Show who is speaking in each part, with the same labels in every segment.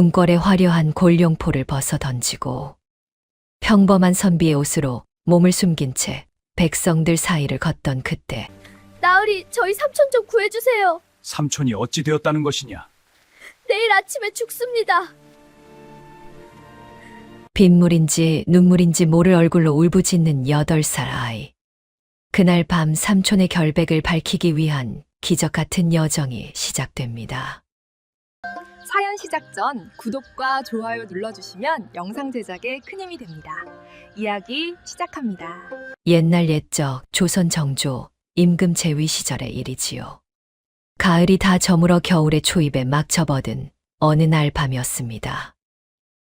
Speaker 1: 궁궐의 화려한 골룡포를 벗어 던지고 평범한 선비의 옷으로 몸을 숨긴 채 백성들 사이를 걷던 그때
Speaker 2: 나으리, 저희 삼촌 좀 구해주세요.
Speaker 3: 삼촌이 어찌 되었다는 것이냐?
Speaker 2: 내일 아침에 죽습니다.
Speaker 1: 빗물인지 눈물인지 모를 얼굴로 울부짖는 8살 아이. 그날 밤 삼촌의 결백을 밝히기 위한 기적 같은 여정이 시작됩니다.
Speaker 4: 사연 시작 전 구독과 좋아요 눌러주시면 영상 제작에 큰 힘이 됩니다. 이야기 시작합니다.
Speaker 1: 옛날 옛적 조선 정조 임금 제위 시절의 일이지요. 가을이 다 저물어 겨울의 초입에 막 접어든 어느 날 밤이었습니다.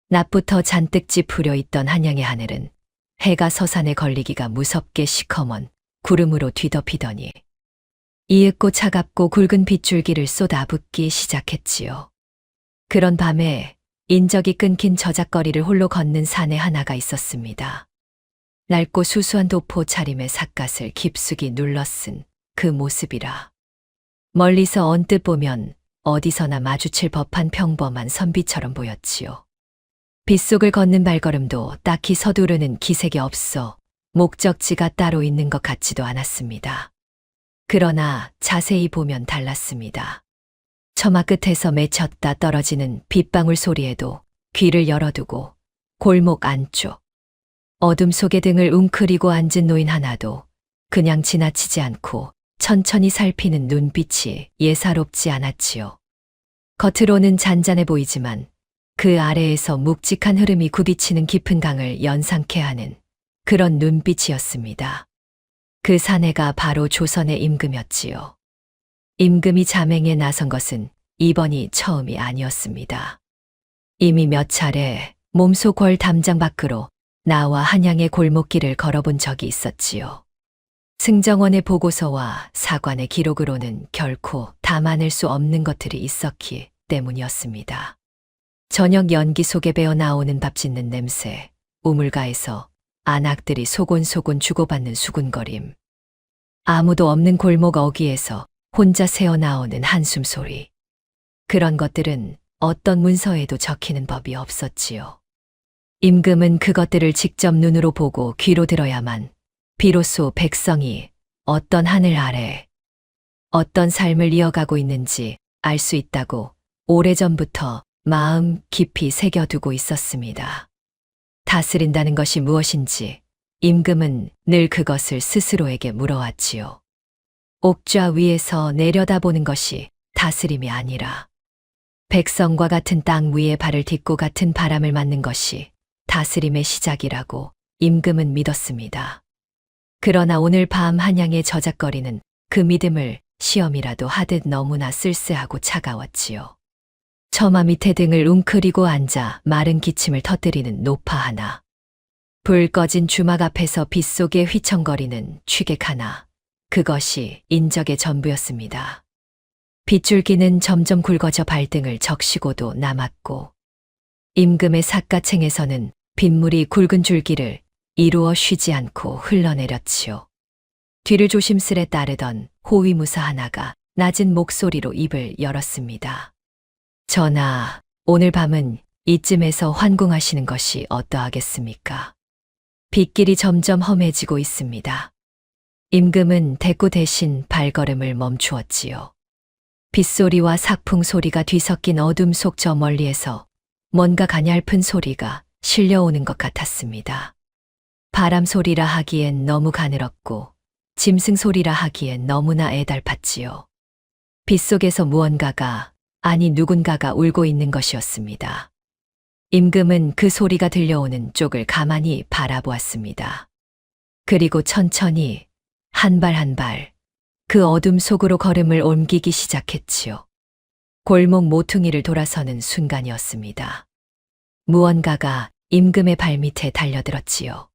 Speaker 1: 낮부터 잔뜩 찌푸려 있던 한양의 하늘은 해가 서산에 걸리기가 무섭게 시커먼 구름으로 뒤덮이더니 이윽고 차갑고 굵은 빗줄기를 쏟아붓기 시작했지요. 그런 밤에 인적이 끊긴 저작거리를 홀로 걷는 사내 하나가 있었습니다. 낡고 수수한 도포 차림의 삿갓을 깊숙이 눌러쓴 그 모습이라. 멀리서 언뜻 보면 어디서나 마주칠 법한 평범한 선비처럼 보였지요. 빗속을 걷는 발걸음도 딱히 서두르는 기색이 없어 목적지가 따로 있는 것 같지도 않았습니다. 그러나 자세히 보면 달랐습니다. 처마 끝에서 맺혔다 떨어지는 빗방울 소리에도 귀를 열어두고 골목 안쪽 어둠 속에 등을 웅크리고 앉은 노인 하나도 그냥 지나치지 않고 천천히 살피는 눈빛이 예사롭지 않았지요. 겉으로는 잔잔해 보이지만 그 아래에서 묵직한 흐름이 굽이치는 깊은 강을 연상케 하는 그런 눈빛이었습니다. 그 사내가 바로 조선의 임금이었지요. 임금이 자맹에 나선 것은 이번이 처음이 아니었습니다. 이미 몇 차례 몸소 궐 담장 밖으로 나와 한양의 골목길을 걸어본 적이 있었지요. 승정원의 보고서와 사관의 기록으로는 결코 담아낼 수 없는 것들이 있었기 때문이었습니다. 저녁 연기 속에 배어 나오는 밥 짓는 냄새, 우물가에서 안악들이 소곤소곤 주고받는 수군거림, 아무도 없는 골목 어귀에서 혼자 새어나오는 한숨 소리. 그런 것들은 어떤 문서에도 적히는 법이 없었지요. 임금은 그것들을 직접 눈으로 보고 귀로 들어야만 비로소 백성이 어떤 하늘 아래 어떤 삶을 이어가고 있는지 알 수 있다고 오래전부터 마음 깊이 새겨두고 있었습니다. 다스린다는 것이 무엇인지 임금은 늘 그것을 스스로에게 물어왔지요. 옥좌 위에서 내려다보는 것이 다스림이 아니라 백성과 같은 땅 위에 발을 딛고 같은 바람을 맞는 것이 다스림의 시작이라고 임금은 믿었습니다. 그러나 오늘 밤 한양의 저작거리는 그 믿음을 시험이라도 하듯 너무나 쓸쓸하고 차가웠지요. 처마 밑에 등을 웅크리고 앉아 마른 기침을 터뜨리는 노파 하나. 불 꺼진 주막 앞에서 빗속에 휘청거리는 취객 하나. 그것이 인적의 전부였습니다. 빗줄기는 점점 굵어져 발등을 적시고도 남았고 임금의 삿갓챙에서는 빗물이 굵은 줄기를 이루어 쉬지 않고 흘러내렸지요. 뒤를 조심스레 따르던 호위무사 하나가 낮은 목소리로 입을 열었습니다. 전하, 오늘 밤은 이쯤에서 환궁하시는 것이 어떠하겠습니까? 빗길이 점점 험해지고 있습니다. 임금은 대꾸 대신 발걸음을 멈추었지요. 빗소리와 삭풍 소리가 뒤섞인 어둠 속 저 멀리에서 뭔가 가냘픈 소리가 실려오는 것 같았습니다. 바람 소리라 하기엔 너무 가늘었고 짐승 소리라 하기엔 너무나 애달팠지요. 빗속에서 무언가가 아니 누군가가 울고 있는 것이었습니다. 임금은 그 소리가 들려오는 쪽을 가만히 바라보았습니다. 그리고 천천히 한 발 한 발 그 어둠 속으로 걸음을 옮기기 시작했지요. 골목 모퉁이를 돌아서는 순간이었습니다. 무언가가 임금의 발밑에 달려들었지요.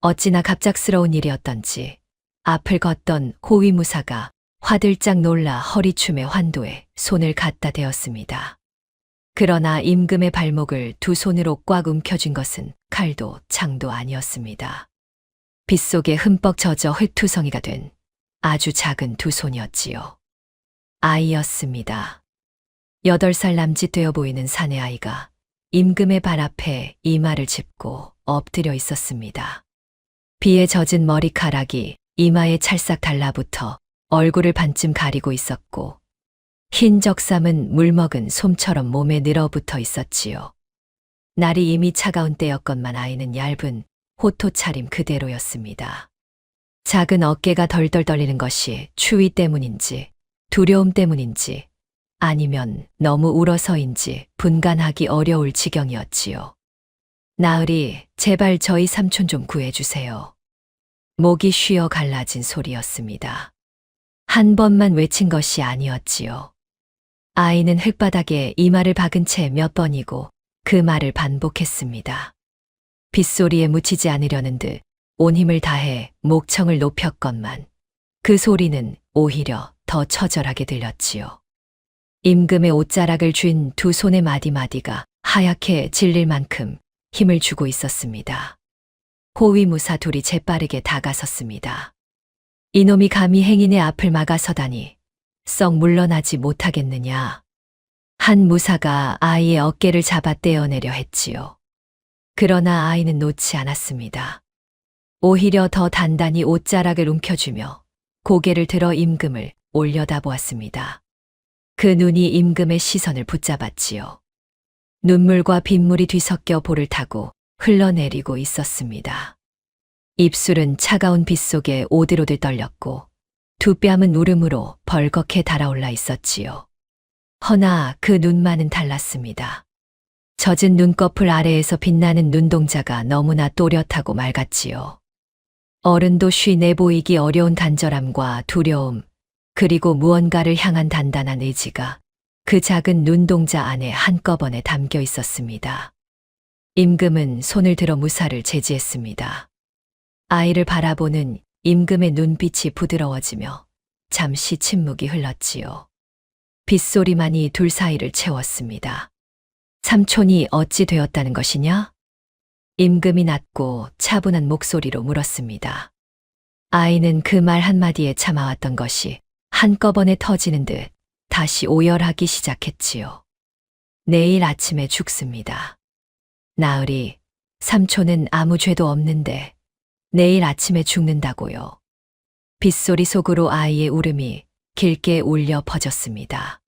Speaker 1: 어찌나 갑작스러운 일이었던지 앞을 걷던 호위무사가 화들짝 놀라 허리춤의 환도에 손을 갖다 대었습니다. 그러나 임금의 발목을 두 손으로 꽉 움켜쥔 것은 칼도 창도 아니었습니다. 빗속에 흠뻑 젖어 흙투성이가 된 아주 작은 두 손이었지요. 아이였습니다. 8살 남짓 되어 보이는 사내 아이가 임금의 발 앞에 이마를 짚고 엎드려 있었습니다. 비에 젖은 머리카락이 이마에 찰싹 달라붙어 얼굴을 반쯤 가리고 있었고 흰 적삼은 물먹은 솜처럼 몸에 늘어붙어 있었지요. 날이 이미 차가운 때였건만 아이는 얇은 호토 차림 그대로였습니다. 작은 어깨가 덜덜 떨리는 것이 추위 때문인지 두려움 때문인지 아니면 너무 울어서인지 분간하기 어려울 지경이었지요. 나으리, 제발 저희 삼촌 좀 구해주세요. 목이 쉬어 갈라진 소리였습니다. 한 번만 외친 것이 아니었지요. 아이는 흙바닥에 이마를 박은 채 몇 번이고 그 말을 반복했습니다. 빗소리에 묻히지 않으려는 듯 온 힘을 다해 목청을 높였건만 그 소리는 오히려 더 처절하게 들렸지요. 임금의 옷자락을 쥔 두 손의 마디마디가 하얗게 질릴 만큼 힘을 주고 있었습니다. 호위무사 둘이 재빠르게 다가섰습니다. 이놈이 감히 행인의 앞을 막아서다니 썩 물러나지 못하겠느냐. 한 무사가 아이의 어깨를 잡아 떼어내려 했지요. 그러나 아이는 놓지 않았습니다. 오히려 더 단단히 옷자락을 움켜쥐며 고개를 들어 임금을 올려다보았습니다. 그 눈이 임금의 시선을 붙잡았지요. 눈물과 빗물이 뒤섞여 볼을 타고 흘러내리고 있었습니다. 입술은 차가운 빛 속에 오들오들 떨렸고 두 뺨은 울음으로 벌겋게 달아올라 있었지요. 허나 그 눈만은 달랐습니다. 젖은 눈꺼풀 아래에서 빛나는 눈동자가 너무나 또렷하고 맑았지요. 어른도 쉬 내보이기 어려운 간절함과 두려움, 그리고 무언가를 향한 단단한 의지가 그 작은 눈동자 안에 한꺼번에 담겨 있었습니다. 임금은 손을 들어 무사를 제지했습니다. 아이를 바라보는 임금의 눈빛이 부드러워지며 잠시 침묵이 흘렀지요. 빗소리만이 둘 사이를 채웠습니다. 삼촌이 어찌 되었다는 것이냐? 임금이 낮고 차분한 목소리로 물었습니다. 아이는 그 말 한마디에 참아왔던 것이 한꺼번에 터지는 듯 다시 오열하기 시작했지요. 내일 아침에 죽습니다. 나으리, 삼촌은 아무 죄도 없는데 내일 아침에 죽는다고요. 빗소리 속으로 아이의 울음이 길게 울려 퍼졌습니다.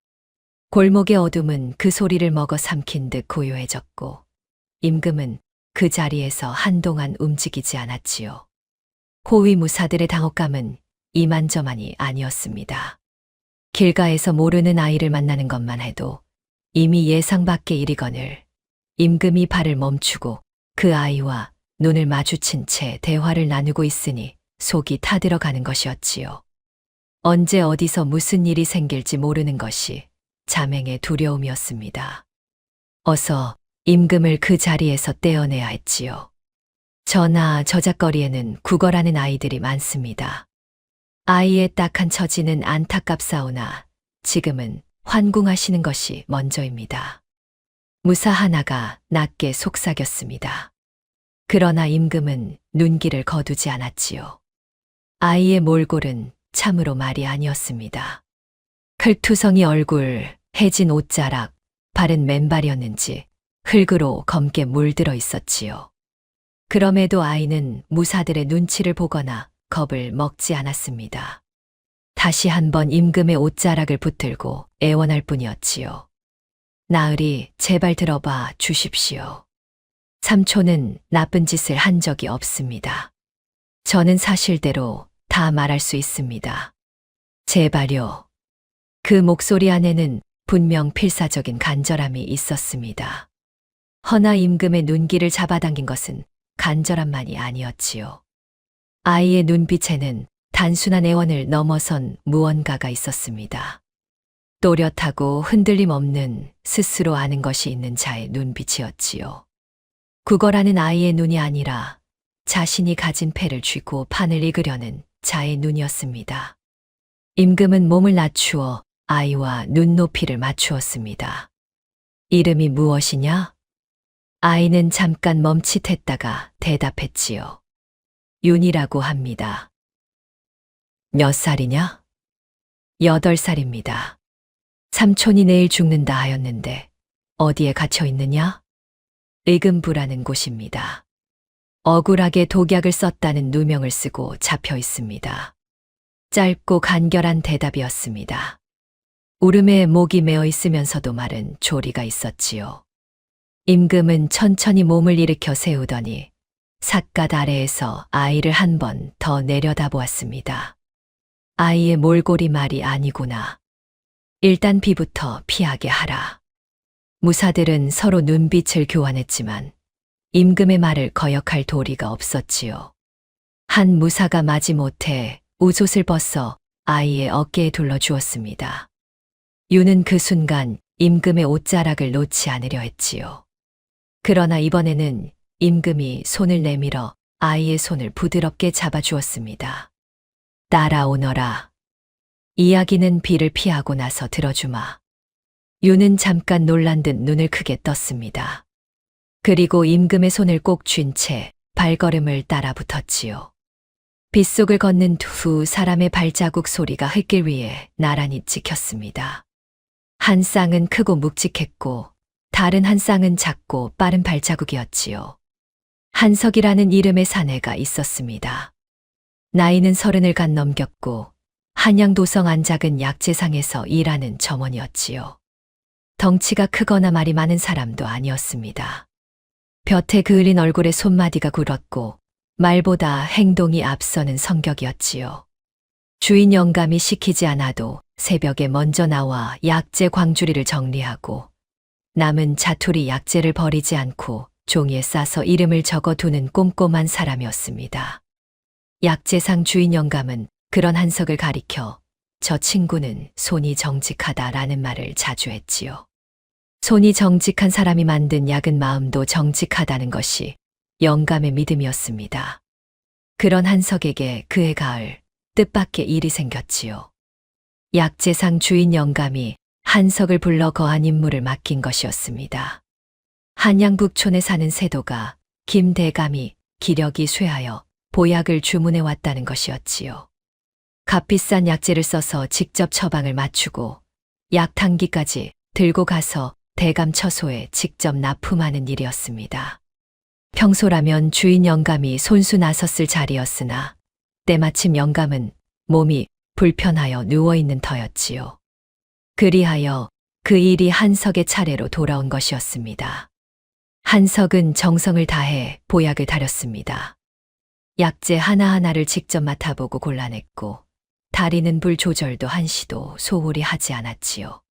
Speaker 1: 골목의 어둠은 그 소리를 먹어 삼킨 듯 고요해졌고 임금은 그 자리에서 한동안 움직이지 않았지요. 호위무사들의 당혹감은 이만저만이 아니었습니다. 길가에서 모르는 아이를 만나는 것만 해도 이미 예상 밖의 일이거늘 임금이 발을 멈추고 그 아이와 눈을 마주친 채 대화를 나누고 있으니 속이 타들어가는 것이었지요. 언제 어디서 무슨 일이 생길지 모르는 것이 자맹의 두려움이었습니다. 어서 임금을 그 자리에서 떼어내야 했지요. 저나 저작거리에는 구걸하는 아이들이 많습니다. 아이의 딱한 처지는 안타깝사오나 지금은 환궁하시는 것이 먼저입니다. 무사 하나가 낮게 속삭였습니다. 그러나 임금은 눈길을 거두지 않았지요. 아이의 몰골은 참으로 말이 아니었습니다. 클투성이 얼굴, 해진 옷자락, 발은 맨발이었는지 흙으로 검게 물들어 있었지요. 그럼에도 아이는 무사들의 눈치를 보거나 겁을 먹지 않았습니다. 다시 한번 임금의 옷자락을 붙들고 애원할 뿐이었지요. 나으리, 제발 들어봐 주십시오. 삼촌은 나쁜 짓을 한 적이 없습니다. 저는 사실대로 다 말할 수 있습니다. 제발요. 그 목소리 안에는 분명 필사적인 간절함이 있었습니다. 허나 임금의 눈길을 잡아당긴 것은 간절함만이 아니었지요. 아이의 눈빛에는 단순한 애원을 넘어선 무언가가 있었습니다. 또렷하고 흔들림 없는 스스로 아는 것이 있는 자의 눈빛이었지요. 구걸하는 아이의 눈이 아니라 자신이 가진 패를 쥐고 판을 이으려는 자의 눈이었습니다. 임금은 몸을 낮추어 아이와 눈높이를 맞추었습니다. 이름이 무엇이냐? 아이는 잠깐 멈칫했다가 대답했지요. 윤이라고 합니다. 몇 살이냐? 8살입니다. 삼촌이 내일 죽는다 하였는데 어디에 갇혀 있느냐? 의금부라는 곳입니다. 억울하게 독약을 썼다는 누명을 쓰고 잡혀 있습니다. 짧고 간결한 대답이었습니다. 울음에 목이 메어 있으면서도 말은 조리가 있었지요. 임금은 천천히 몸을 일으켜 세우더니 삿갓 아래에서 아이를 한 번 더 내려다보았습니다. 아이의 몰골이 말이 아니구나. 일단 비부터 피하게 하라. 무사들은 서로 눈빛을 교환했지만 임금의 말을 거역할 도리가 없었지요. 한 무사가 마지못해 우솥을 벗어 아이의 어깨에 둘러주었습니다. 유는 그 순간 임금의 옷자락을 놓지 않으려 했지요. 그러나 이번에는 임금이 손을 내밀어 아이의 손을 부드럽게 잡아주었습니다. 따라오너라. 이야기는 비를 피하고 나서 들어주마. 유는 잠깐 놀란 듯 눈을 크게 떴습니다. 그리고 임금의 손을 꼭 쥔 채 발걸음을 따라 붙었지요. 빗속을 걷는 두 사람의 발자국 소리가 흙길 위에 나란히 찍혔습니다. 한 쌍은 크고 묵직했고 다른 한 쌍은 작고 빠른 발자국이었지요. 한석이라는 이름의 사내가 있었습니다. 나이는 30을 간 넘겼고 한양도성 안작은 약재상에서 일하는 점원이었지요. 덩치가 크거나 말이 많은 사람도 아니었습니다. 볕에 그을린 얼굴에 손마디가 굴었고 말보다 행동이 앞서는 성격이었지요. 주인 영감이 시키지 않아도 새벽에 먼저 나와 약재 광주리를 정리하고 남은 자투리 약재를 버리지 않고 종이에 싸서 이름을 적어두는 꼼꼼한 사람이었습니다. 약재상 주인 영감은 그런 한석을 가리켜 저 친구는 손이 정직하다라는 말을 자주 했지요. 손이 정직한 사람이 만든 약은 마음도 정직하다는 것이 영감의 믿음이었습니다. 그런 한석에게 그해 가을 뜻밖의 일이 생겼지요. 약재상 주인 영감이 한석을 불러 거한 임무를 맡긴 것이었습니다. 한양북촌에 사는 세도가 김대감이 기력이 쇠하여 보약을 주문해 왔다는 것이었지요. 값비싼 약재를 써서 직접 처방을 맞추고 약탕기까지 들고 가서 대감 처소에 직접 납품하는 일이었습니다. 평소라면 주인 영감이 손수 나섰을 자리였으나 때마침 영감은 몸이 불편하여 누워있는 터였지요. 그리하여 그 일이 한석의 차례로 돌아온 것이었습니다. 한석은 정성을 다해 보약을 다렸습니다. 약재 하나하나를 직접 맡아보고 골라냈고 다리는 불 조절도 한시도 소홀히 하지 않았지요.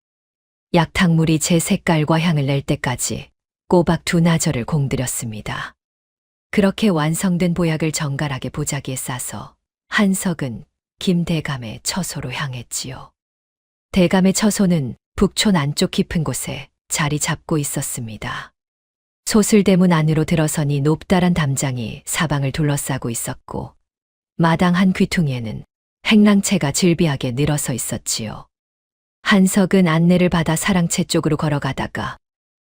Speaker 1: 약탕물이 제 색깔과 향을 낼 때까지 꼬박 2나절을 공들였습니다. 그렇게 완성된 보약을 정갈하게 보자기에 싸서 한석은 김대감의 처소로 향했지요. 대감의 처소는 북촌 안쪽 깊은 곳에 자리 잡고 있었습니다. 소슬대문 안으로 들어서니 높다란 담장이 사방을 둘러싸고 있었고 마당 한 귀퉁이에는 행랑채가 질비하게 늘어서 있었지요. 한석은 안내를 받아 사랑채 쪽으로 걸어가다가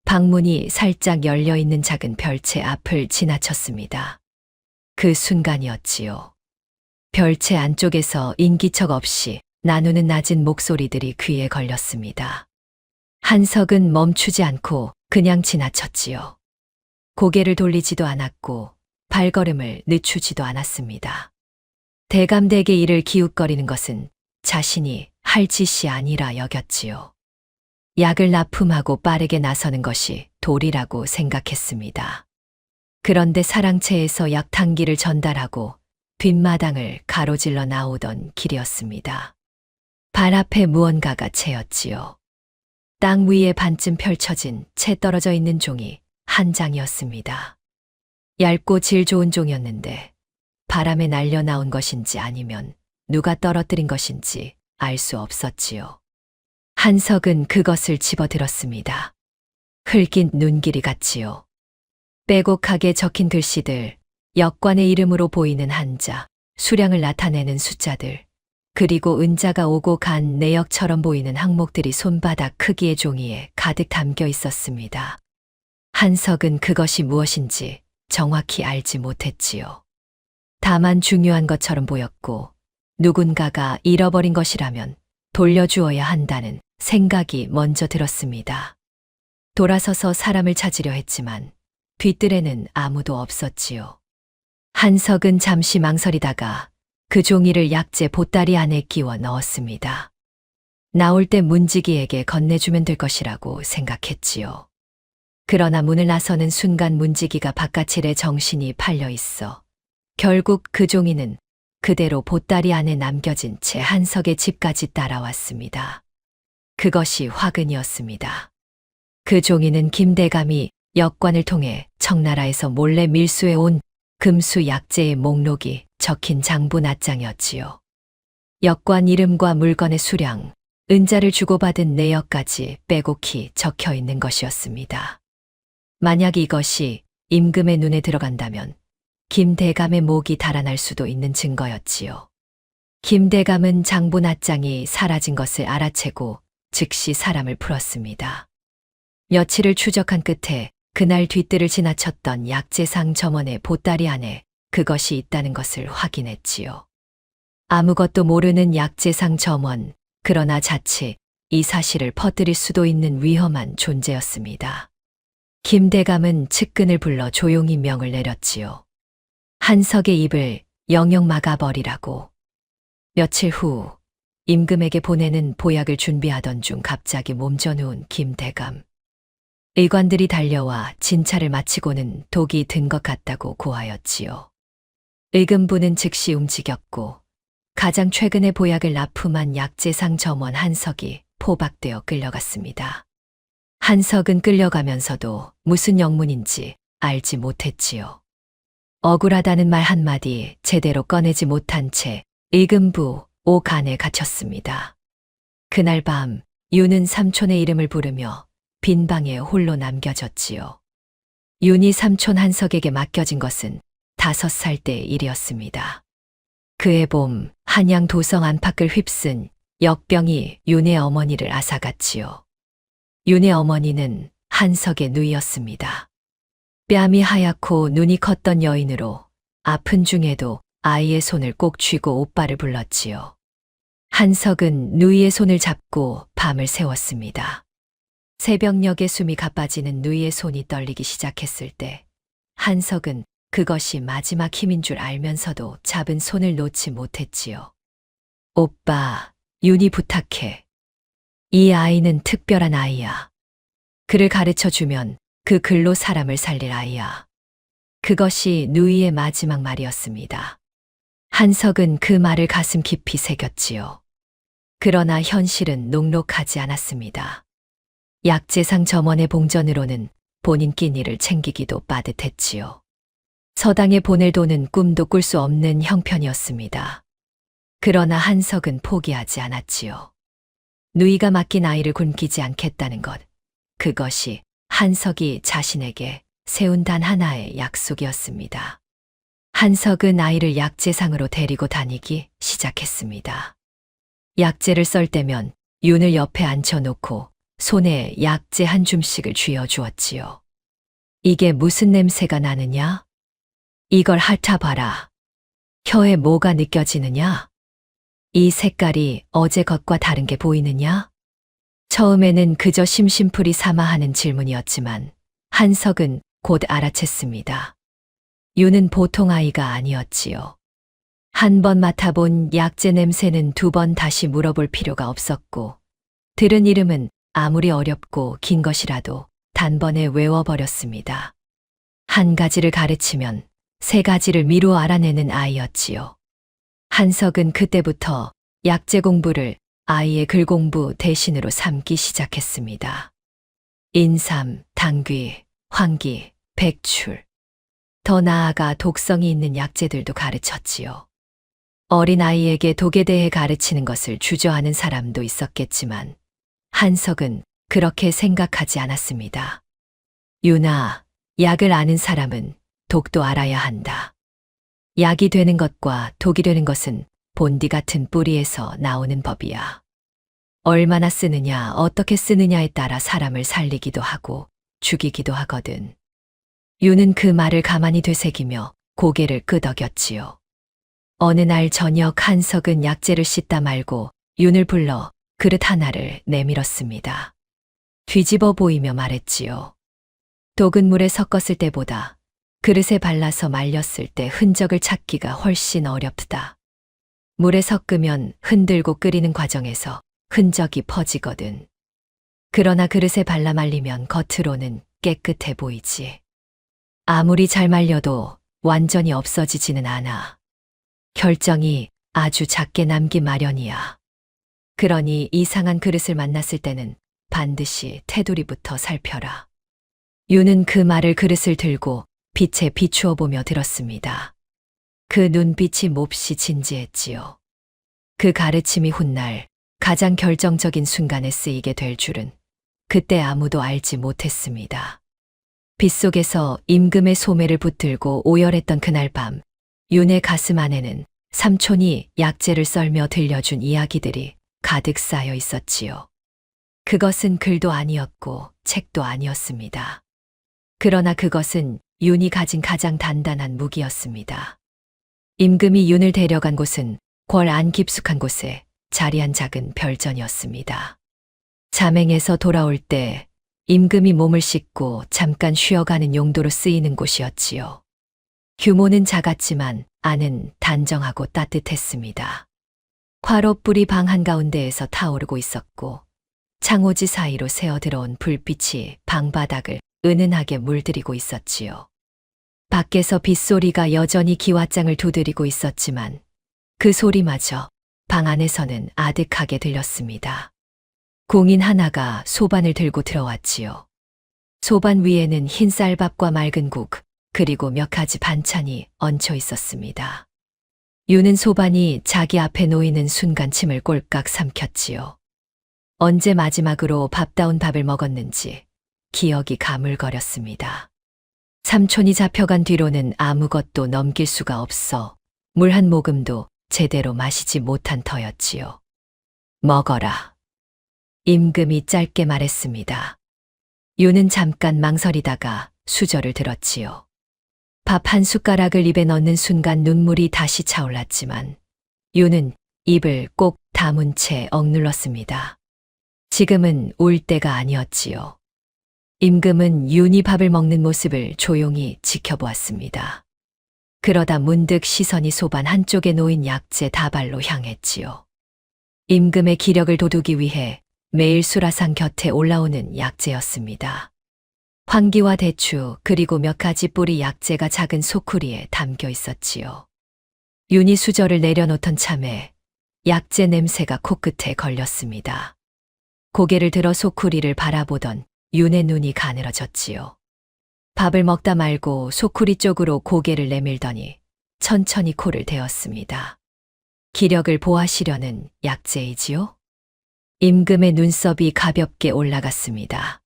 Speaker 1: 방문이 살짝 열려있는 작은 별채 앞을 지나쳤습니다. 그 순간이었지요. 별채 안쪽에서 인기척 없이 나누는 낮은 목소리들이 귀에 걸렸습니다. 한석은 멈추지 않고 그냥 지나쳤지요. 고개를 돌리지도 않았고 발걸음을 늦추지도 않았습니다. 대감되게 이를 기웃거리는 것은 자신이 할 짓이 아니라 여겼지요. 약을 납품하고 빠르게 나서는 것이 도리라고 생각했습니다. 그런데 사랑채에서 약탕기를 전달하고 뒷마당을 가로질러 나오던 길이었습니다. 발 앞에 무언가가 채였지요. 땅 위에 반쯤 펼쳐진 채 떨어져 있는 종이 한 장이었습니다. 얇고 질 좋은 종이었는데 바람에 날려 나온 것인지 아니면 누가 떨어뜨린 것인지 알 수 없었지요. 한석은 그것을 집어들었습니다. 흙인 눈길이 같지요. 빼곡하게 적힌 글씨들, 역관의 이름으로 보이는 한자, 수량을 나타내는 숫자들, 그리고 은자가 오고 간 내역처럼 보이는 항목들이 손바닥 크기의 종이에 가득 담겨 있었습니다. 한석은 그것이 무엇인지 정확히 알지 못했지요. 다만 중요한 것처럼 보였고 누군가가 잃어버린 것이라면 돌려주어야 한다는 생각이 먼저 들었습니다. 돌아서서 사람을 찾으려 했지만 뒤뜰에는 아무도 없었지요. 한석은 잠시 망설이다가 그 종이를 약재 보따리 안에 끼워 넣었습니다. 나올 때 문지기에게 건네주면 될 것이라고 생각했지요. 그러나 문을 나서는 순간 문지기가 바깥일에 정신이 팔려 있어 결국 그 종이는 그대로 보따리 안에 남겨진 채 한석의 집까지 따라왔습니다. 그것이 화근이었습니다. 그 종이는 김대감이 역관을 통해 청나라에서 몰래 밀수해 온 금수 약재의 목록이 적힌 장부낫장이었지요. 역관 이름과 물건의 수량, 은자를 주고받은 내역까지 빼곡히 적혀 있는 것이었습니다. 만약 이것이 임금의 눈에 들어간다면 김대감의 목이 달아날 수도 있는 증거였지요. 김대감은 장부낫장이 사라진 것을 알아채고 즉시 사람을 풀었습니다. 며칠을 추적한 끝에 그날 뒤뜰을 지나쳤던 약재상 점원의 보따리 안에 그것이 있다는 것을 확인했지요. 아무것도 모르는 약재상 점원, 그러나 자칫 이 사실을 퍼뜨릴 수도 있는 위험한 존재였습니다. 김대감은 측근을 불러 조용히 명을 내렸지요. 한석의 입을 영영 막아버리라고. 며칠 후 임금에게 보내는 보약을 준비하던 중 갑자기 몸져누운 김대감. 의관들이 달려와 진찰을 마치고는 독이 든 것 같다고 고하였지요. 의금부는 즉시 움직였고 가장 최근에 보약을 납품한 약재상 점원 한석이 포박되어 끌려갔습니다. 한석은 끌려가면서도 무슨 영문인지 알지 못했지요. 억울하다는 말 한마디 제대로 꺼내지 못한 채 의금부 옥 안에 갇혔습니다. 그날 밤 윤은 삼촌의 이름을 부르며 빈 방에 홀로 남겨졌지요. 윤이 삼촌 한석에게 맡겨진 것은 5살 때의 일이었습니다. 그해 봄 한양 도성 안팎을 휩쓴 역병이 윤의 어머니를 앗아갔지요. 윤의 어머니는 한석의 누이였습니다. 뺨이 하얗고 눈이 컸던 여인으로 아픈 중에도 아이의 손을 꼭 쥐고 오빠를 불렀지요. 한석은 누이의 손을 잡고 밤을 새웠습니다. 새벽녘에 숨이 가빠지는 누이의 손이 떨리기 시작했을 때 한석은 그것이 마지막 힘인 줄 알면서도 잡은 손을 놓지 못했지요. 오빠, 윤이 부탁해. 이 아이는 특별한 아이야. 그를 가르쳐주면 그 글로 사람을 살릴 아이야. 그것이 누이의 마지막 말이었습니다. 한석은 그 말을 가슴 깊이 새겼지요. 그러나 현실은 녹록하지 않았습니다. 약재상 점원의 봉전으로는 본인 끼니를 챙기기도 빠듯했지요. 서당에 보낼 돈은 꿈도 꿀 수 없는 형편이었습니다. 그러나 한석은 포기하지 않았지요. 누이가 맡긴 아이를 굶기지 않겠다는 것, 그것이 한석이 자신에게 세운 단 하나의 약속이었습니다. 한석은 아이를 약재상으로 데리고 다니기 시작했습니다. 약재를 썰 때면 윤을 옆에 앉혀놓고 손에 약재 한 줌씩을 쥐어주었지요. 이게 무슨 냄새가 나느냐? 이걸 핥아봐라. 혀에 뭐가 느껴지느냐? 이 색깔이 어제 것과 다른 게 보이느냐? 처음에는 그저 심심풀이 삼아 하는 질문이었지만 한석은 곧 알아챘습니다. 윤은 보통 아이가 아니었지요. 한 번 맡아본 약재 냄새는 2번 다시 물어볼 필요가 없었고 들은 이름은 아무리 어렵고 긴 것이라도 단번에 외워버렸습니다. 한 가지를 가르치면 3가지를 미루어 알아내는 아이였지요. 한석은 그때부터 약재 공부를 아이의 글 공부 대신으로 삼기 시작했습니다. 인삼, 당귀, 황기, 백출. 더 나아가 독성이 있는 약재들도 가르쳤지요. 어린 아이에게 독에 대해 가르치는 것을 주저하는 사람도 있었겠지만 한석은 그렇게 생각하지 않았습니다. 윤아, 약을 아는 사람은 독도 알아야 한다. 약이 되는 것과 독이 되는 것은 본디 같은 뿌리에서 나오는 법이야. 얼마나 쓰느냐, 어떻게 쓰느냐에 따라 사람을 살리기도 하고 죽이기도 하거든. 윤은 그 말을 가만히 되새기며 고개를 끄덕였지요. 어느 날 저녁 한석은 약재를 씻다 말고 윤을 불러 그릇 하나를 내밀었습니다. 뒤집어 보이며 말했지요. 독은 물에 섞었을 때보다 그릇에 발라서 말렸을 때 흔적을 찾기가 훨씬 어렵다. 물에 섞으면 흔들고 끓이는 과정에서 흔적이 퍼지거든. 그러나 그릇에 발라 말리면 겉으로는 깨끗해 보이지. 아무리 잘 말려도 완전히 없어지지는 않아. 결정이 아주 작게 남기 마련이야. 그러니 이상한 그릇을 만났을 때는 반드시 테두리부터 살펴라. 유는 그 말을 그릇을 들고 빛에 비추어 보며 들었습니다. 그 눈빛이 몹시 진지했지요. 그 가르침이 훗날 가장 결정적인 순간에 쓰이게 될 줄은 그때 아무도 알지 못했습니다. 빗속에서 임금의 소매를 붙들고 오열했던 그날 밤, 윤의 가슴 안에는 삼촌이 약재를 썰며 들려준 이야기들이 가득 쌓여 있었지요. 그것은 글도 아니었고 책도 아니었습니다. 그러나 그것은 윤이 가진 가장 단단한 무기였습니다. 임금이 윤을 데려간 곳은 궐 안 깊숙한 곳에 자리한 작은 별전이었습니다. 잠행에서 돌아올 때 임금이 몸을 씻고 잠깐 쉬어가는 용도로 쓰이는 곳이었지요. 규모는 작았지만 안은 단정하고 따뜻했습니다. 화롯불이 방 한가운데에서 타오르고 있었고 창호지 사이로 새어들어온 불빛이 방바닥을 은은하게 물들이고 있었지요. 밖에서 빗소리가 여전히 기왓장을 두드리고 있었지만 그 소리마저 방 안에서는 아득하게 들렸습니다. 공인 하나가 소반을 들고 들어왔지요. 소반 위에는 흰 쌀밥과 맑은 국, 그리고 몇 가지 반찬이 얹혀 있었습니다. 유는 소반이 자기 앞에 놓이는 순간 침을 꼴깍 삼켰지요. 언제 마지막으로 밥다운 밥을 먹었는지 기억이 가물거렸습니다. 삼촌이 잡혀간 뒤로는 아무것도 넘길 수가 없어 물 한 모금도 제대로 마시지 못한 터였지요. 먹어라. 임금이 짧게 말했습니다. 유는 잠깐 망설이다가 수저를 들었지요. 밥 한 숟가락을 입에 넣는 순간 눈물이 다시 차올랐지만 유는 입을 꼭 다문 채 억눌렀습니다. 지금은 울 때가 아니었지요. 임금은 윤이 밥을 먹는 모습을 조용히 지켜보았습니다. 그러다 문득 시선이 소반 한쪽에 놓인 약재 다발로 향했지요. 임금의 기력을 돋우기 위해 매일 수라상 곁에 올라오는 약재였습니다. 황기와 대추 그리고 몇 가지 뿌리 약재가 작은 소쿠리에 담겨 있었지요. 윤이 수저를 내려놓던 참에 약재 냄새가 코끝에 걸렸습니다. 고개를 들어 소쿠리를 바라보던 윤의 눈이 가늘어졌지요. 밥을 먹다 말고 소쿠리 쪽으로 고개를 내밀더니 천천히 코를 대었습니다. 기력을 보하시려는 약재이지요? 임금의 눈썹이 가볍게 올라갔습니다.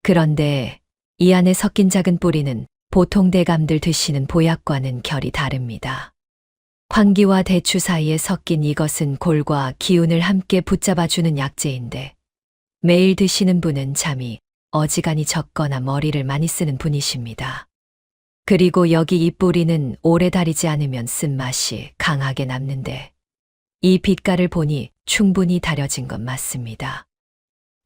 Speaker 1: 그런데 이 안에 섞인 작은 뿌리는 보통 대감들 드시는 보약과는 결이 다릅니다. 황기와 대추 사이에 섞인 이것은 골과 기운을 함께 붙잡아주는 약재인데 매일 드시는 분은 잠이 어지간히 적거나 머리를 많이 쓰는 분이십니다. 그리고 여기 이 뿌리는 오래 다리지 않으면 쓴맛이 강하게 남는데 이 빛깔을 보니 충분히 다려진 건 맞습니다.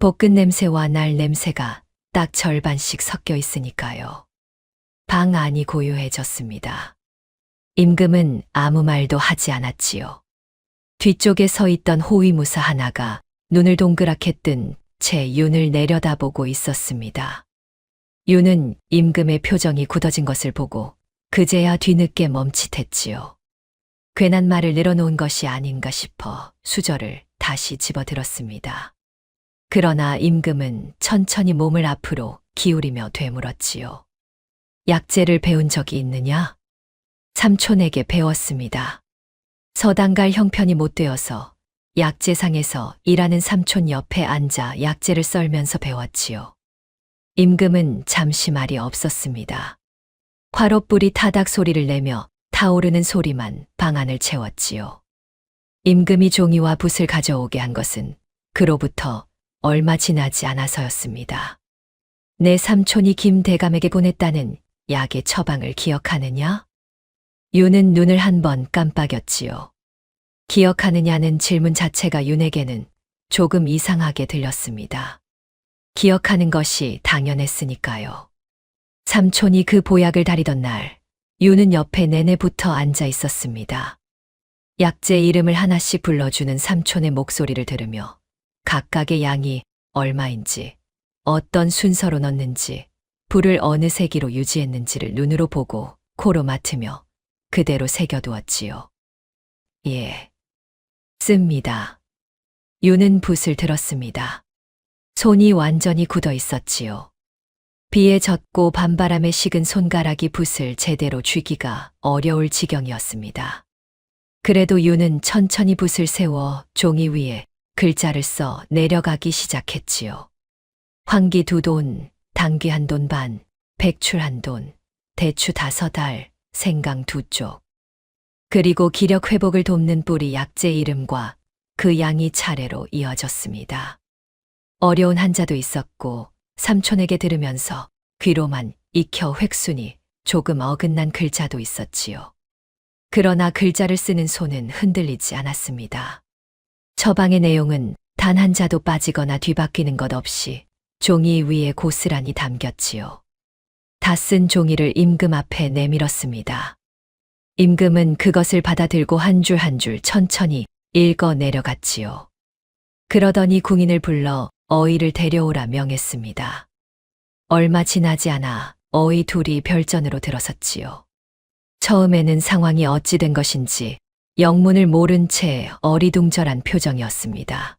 Speaker 1: 볶은 냄새와 날 냄새가 딱 절반씩 섞여 있으니까요. 방 안이 고요해졌습니다. 임금은 아무 말도 하지 않았지요. 뒤쪽에 서 있던 호위무사 하나가 눈을 동그랗게 뜬 채 윤을 내려다보고 있었습니다. 윤은 임금의 표정이 굳어진 것을 보고 그제야 뒤늦게 멈칫했지요. 괜한 말을 늘어놓은 것이 아닌가 싶어 수저를 다시 집어들었습니다. 그러나 임금은 천천히 몸을 앞으로 기울이며 되물었지요. 약재를 배운 적이 있느냐? 삼촌에게 배웠습니다. 서당갈 형편이 못 되어서 약재상에서 일하는 삼촌 옆에 앉아 약재를 썰면서 배웠지요. 임금은 잠시 말이 없었습니다. 화롯불이 타닥 소리를 내며 타오르는 소리만 방 안을 채웠지요. 임금이 종이와 붓을 가져오게 한 것은 그로부터 얼마 지나지 않아서였습니다. 내 삼촌이 김 대감에게 보냈다는 약의 처방을 기억하느냐? 윤은 눈을 한 번 깜빡였지요. 기억하느냐는 질문 자체가 윤에게는 조금 이상하게 들렸습니다. 기억하는 것이 당연했으니까요. 삼촌이 그 보약을 다리던 날, 유는 옆에 내내 붙어 앉아 있었습니다. 약재 이름을 하나씩 불러주는 삼촌의 목소리를 들으며 각각의 양이 얼마인지, 어떤 순서로 넣는지, 불을 어느 세기로 유지했는지를 눈으로 보고 코로 맡으며 그대로 새겨두었지요. 예. 씁니다. 유는 붓을 들었습니다. 손이 완전히 굳어 있었지요. 비에 젖고 밤바람에 식은 손가락이 붓을 제대로 쥐기가 어려울 지경이었습니다. 그래도 유는 천천히 붓을 세워 종이 위에 글자를 써 내려가기 시작했지요. 황기 2돈, 당귀 1돈 반, 백출 1돈, 대추 5알, 생강 2쪽. 그리고 기력 회복을 돕는 뿌리 약재 이름과 그 양이 차례로 이어졌습니다. 어려운 한자도 있었고 삼촌에게 들으면서 귀로만 익혀 획순이 조금 어긋난 글자도 있었지요. 그러나 글자를 쓰는 손은 흔들리지 않았습니다. 처방의 내용은 단 한 자도 빠지거나 뒤바뀌는 것 없이 종이 위에 고스란히 담겼지요. 다 쓴 종이를 임금 앞에 내밀었습니다. 임금은 그것을 받아들고 한 줄 한 줄 천천히 읽어 내려갔지요. 그러더니 궁인을 불러 어이를 데려오라 명했습니다. 얼마 지나지 않아 어이 둘이 별전으로 들어섰지요. 처음에는 상황이 어찌 된 것인지 영문을 모른 채 어리둥절한 표정이었습니다.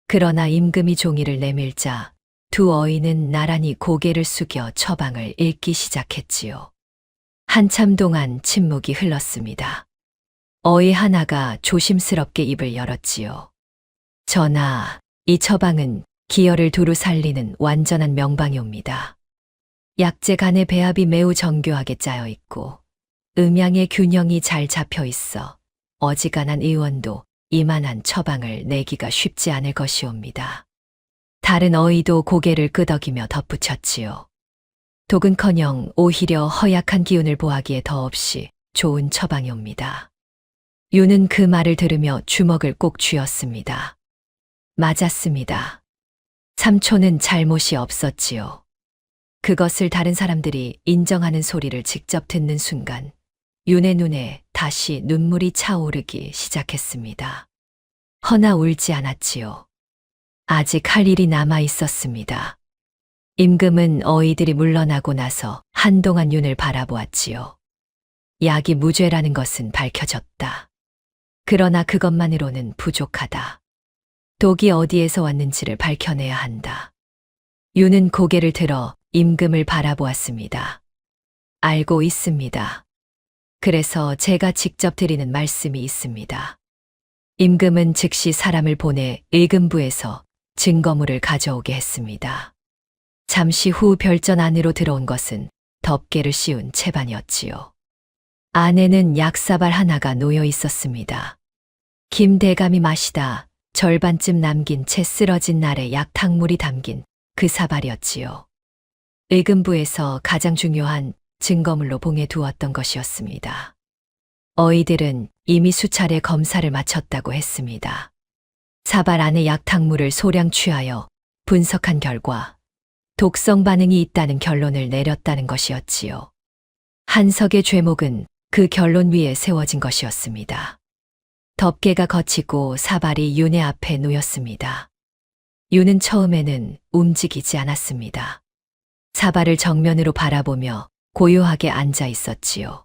Speaker 1: 그러나 임금이 종이를 내밀자 두 어이는 나란히 고개를 숙여 처방을 읽기 시작했지요. 한참 동안 침묵이 흘렀습니다. 어이 하나가 조심스럽게 입을 열었지요. 전하, 이 처방은 기혈을 두루 살리는 완전한 명방이옵니다. 약재 간의 배합이 매우 정교하게 짜여 있고 음양의 균형이 잘 잡혀 있어 어지간한 의원도 이만한 처방을 내기가 쉽지 않을 것이옵니다. 다른 어이도 고개를 끄덕이며 덧붙였지요. 독은커녕 오히려 허약한 기운을 보하기에 더없이 좋은 처방이옵니다. 유는 그 말을 들으며 주먹을 꼭 쥐었습니다. 맞았습니다. 삼촌은 잘못이 없었지요. 그것을 다른 사람들이 인정하는 소리를 직접 듣는 순간 윤의 눈에 다시 눈물이 차오르기 시작했습니다. 허나 울지 않았지요. 아직 할 일이 남아 있었습니다. 임금은 어이들이 물러나고 나서 한동안 윤을 바라보았지요. 약이 무죄라는 것은 밝혀졌다. 그러나 그것만으로는 부족하다. 독이 어디에서 왔는지를 밝혀내야 한다. 윤은 고개를 들어 임금을 바라보았습니다. 알고 있습니다. 그래서 제가 직접 드리는 말씀이 있습니다. 임금은 즉시 사람을 보내 의금부에서 증거물을 가져오게 했습니다. 잠시 후 별전 안으로 들어온 것은 덮개를 씌운 채반이었지요. 안에는 약사발 하나가 놓여 있었습니다. 김 대감이 마시다 절반쯤 남긴 채 쓰러진 날의 약탕물이 담긴 그 사발이었지요. 의금부에서 가장 중요한 증거물로 봉해 두었던 것이었습니다. 어이들은 이미 수차례 검사를 마쳤다고 했습니다. 사발 안에 약탕물을 소량 취하여 분석한 결과 독성 반응이 있다는 결론을 내렸다는 것이었지요. 한석의 죄목은 그 결론 위에 세워진 것이었습니다. 덮개가 걷히고 사발이 윤의 앞에 놓였습니다. 윤은 처음에는 움직이지 않았습니다. 사발을 정면으로 바라보며 고요하게 앉아 있었지요.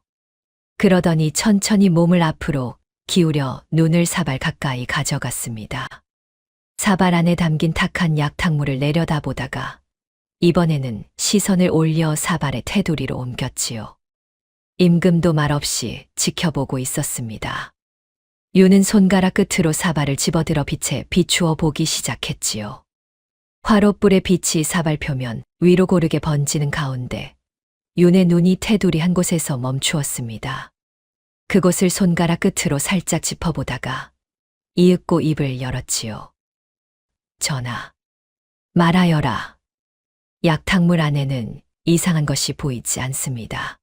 Speaker 1: 그러더니 천천히 몸을 앞으로 기울여 눈을 사발 가까이 가져갔습니다. 사발 안에 담긴 탁한 약탕물을 내려다보다가 이번에는 시선을 올려 사발의 테두리로 옮겼지요. 임금도 말없이 지켜보고 있었습니다. 윤은 손가락 끝으로 사발을 집어들어 빛에 비추어 보기 시작했지요. 화롯불의 빛이 사발 표면 위로 고르게 번지는 가운데 윤의 눈이 테두리 한 곳에서 멈추었습니다. 그곳을 손가락 끝으로 살짝 짚어보다가 이윽고 입을 열었지요. 전하, 말하여라. 약탕물 안에는 이상한 것이 보이지 않습니다.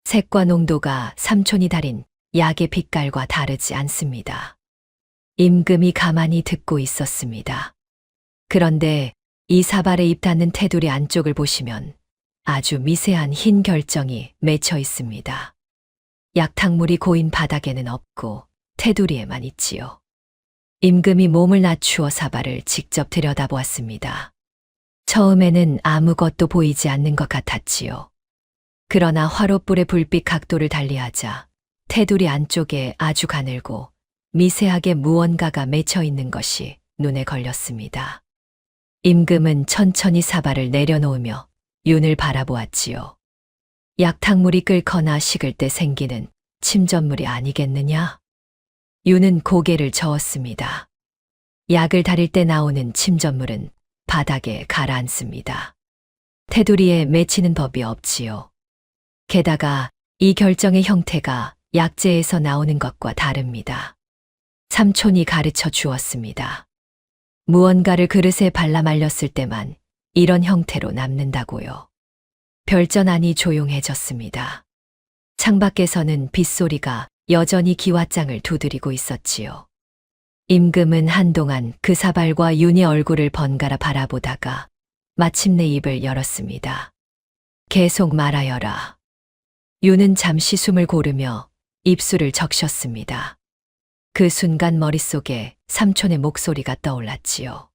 Speaker 1: 색과 농도가 삼촌이 달인 약의 빛깔과 다르지 않습니다. 임금이 가만히 듣고 있었습니다. 그런데 이 사발에 입 닿는 테두리 안쪽을 보시면 아주 미세한 흰 결정이 맺혀 있습니다. 약탕물이 고인 바닥에는 없고 테두리에만 있지요. 임금이 몸을 낮추어 사발을 직접 들여다보았습니다. 처음에는 아무것도 보이지 않는 것 같았지요. 그러나 화롯불의 불빛 각도를 달리하자 테두리 안쪽에 아주 가늘고 미세하게 무언가가 맺혀 있는 것이 눈에 걸렸습니다. 임금은 천천히 사발을 내려놓으며 윤을 바라보았지요. 약탕물이 끓거나 식을 때 생기는 침전물이 아니겠느냐? 윤은 고개를 저었습니다. 약을 다릴 때 나오는 침전물은 바닥에 가라앉습니다. 테두리에 맺히는 법이 없지요. 게다가 이 결정의 형태가 약재에서 나오는 것과 다릅니다. 삼촌이 가르쳐 주었습니다. 무언가를 그릇에 발라 말렸을 때만 이런 형태로 남는다고요. 별전안이 조용해졌습니다. 창밖에서는 빗소리가 여전히 기왓장을 두드리고 있었지요. 임금은 한동안 그 사발과 윤의 얼굴을 번갈아 바라보다가 마침내 입을 열었습니다. 계속 말하여라. 윤은 잠시 숨을 고르며 입술을 적셨습니다. 그 순간 머릿속에 삼촌의 목소리가 떠올랐지요.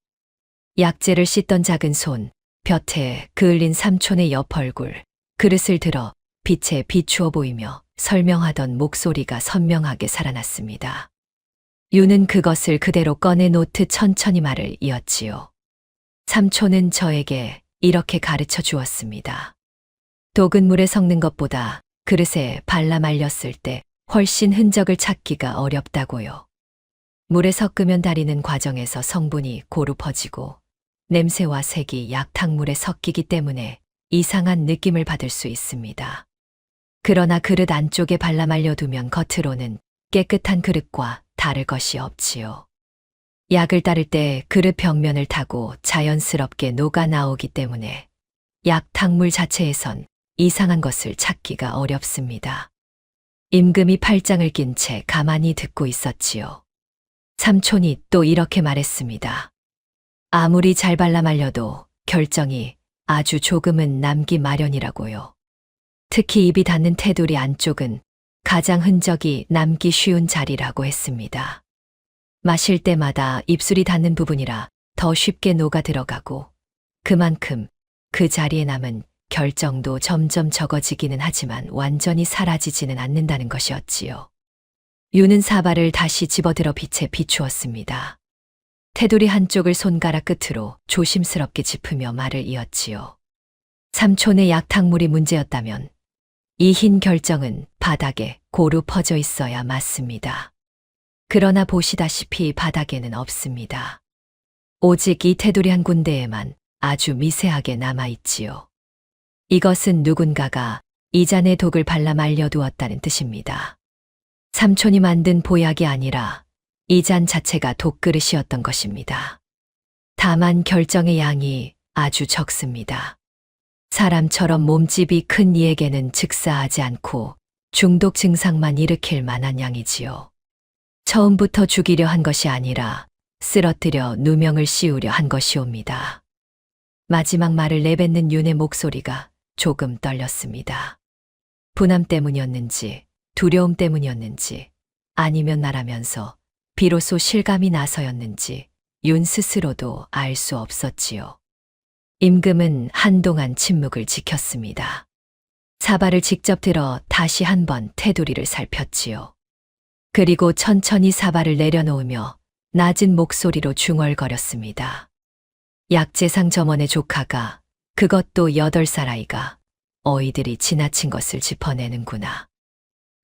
Speaker 1: 약재를 씻던 작은 손, 볕에 그을린 삼촌의 옆 얼굴, 그릇을 들어 빛에 비추어 보이며 설명하던 목소리가 선명하게 살아났습니다. 윤은 그것을 그대로 꺼내 놓듯 천천히 말을 이었지요. 삼촌은 저에게 이렇게 가르쳐 주었습니다. 독은 물에 섞는 것보다 그릇에 발라 말렸을 때 훨씬 흔적을 찾기가 어렵다고요. 물에 섞으면 다리는 과정에서 성분이 고루 퍼지고 냄새와 색이 약탕물에 섞이기 때문에 이상한 느낌을 받을 수 있습니다. 그러나 그릇 안쪽에 발라 말려두면 겉으로는 깨끗한 그릇과 다를 것이 없지요. 약을 따를 때 그릇 벽면을 타고 자연스럽게 녹아 나오기 때문에 약탕물 자체에선 이상한 것을 찾기가 어렵습니다. 임금이 팔짱을 낀 채 가만히 듣고 있었지요. 삼촌이 또 이렇게 말했습니다. 아무리 잘 발라 말려도 결정이 아주 조금은 남기 마련이라고요. 특히 입이 닿는 테두리 안쪽은 가장 흔적이 남기 쉬운 자리라고 했습니다. 마실 때마다 입술이 닿는 부분이라 더 쉽게 녹아 들어가고 그만큼 그 자리에 남은 결정도 점점 적어지기는 하지만 완전히 사라지지는 않는다는 것이었지요. 윤은 사발을 다시 집어들어 빛에 비추었습니다. 테두리 한쪽을 손가락 끝으로 조심스럽게 짚으며 말을 이었지요. 삼촌의 약탕물이 문제였다면 이 흰 결정은 바닥에 고루 퍼져 있어야 맞습니다. 그러나 보시다시피 바닥에는 없습니다. 오직 이 테두리 한 군데에만 아주 미세하게 남아있지요. 이것은 누군가가 이 잔에 독을 발라 말려두었다는 뜻입니다. 삼촌이 만든 보약이 아니라 이 잔 자체가 독그릇이었던 것입니다. 다만 결정의 양이 아주 적습니다. 사람처럼 몸집이 큰 이에게는 즉사하지 않고 중독 증상만 일으킬 만한 양이지요. 처음부터 죽이려 한 것이 아니라 쓰러뜨려 누명을 씌우려 한 것이옵니다. 마지막 말을 내뱉는 윤의 목소리가 조금 떨렸습니다. 분함 때문이었는지 두려움 때문이었는지 아니면 나라면서 비로소 실감이 나서였는지 윤 스스로도 알 수 없었지요. 임금은 한동안 침묵을 지켰습니다. 사발을 직접 들어 다시 한번 테두리를 살폈지요. 그리고 천천히 사발을 내려놓으며 낮은 목소리로 중얼거렸습니다. 약재상 점원의 조카가 그것도 8살 아이가 어이들이 지나친 것을 짚어내는구나.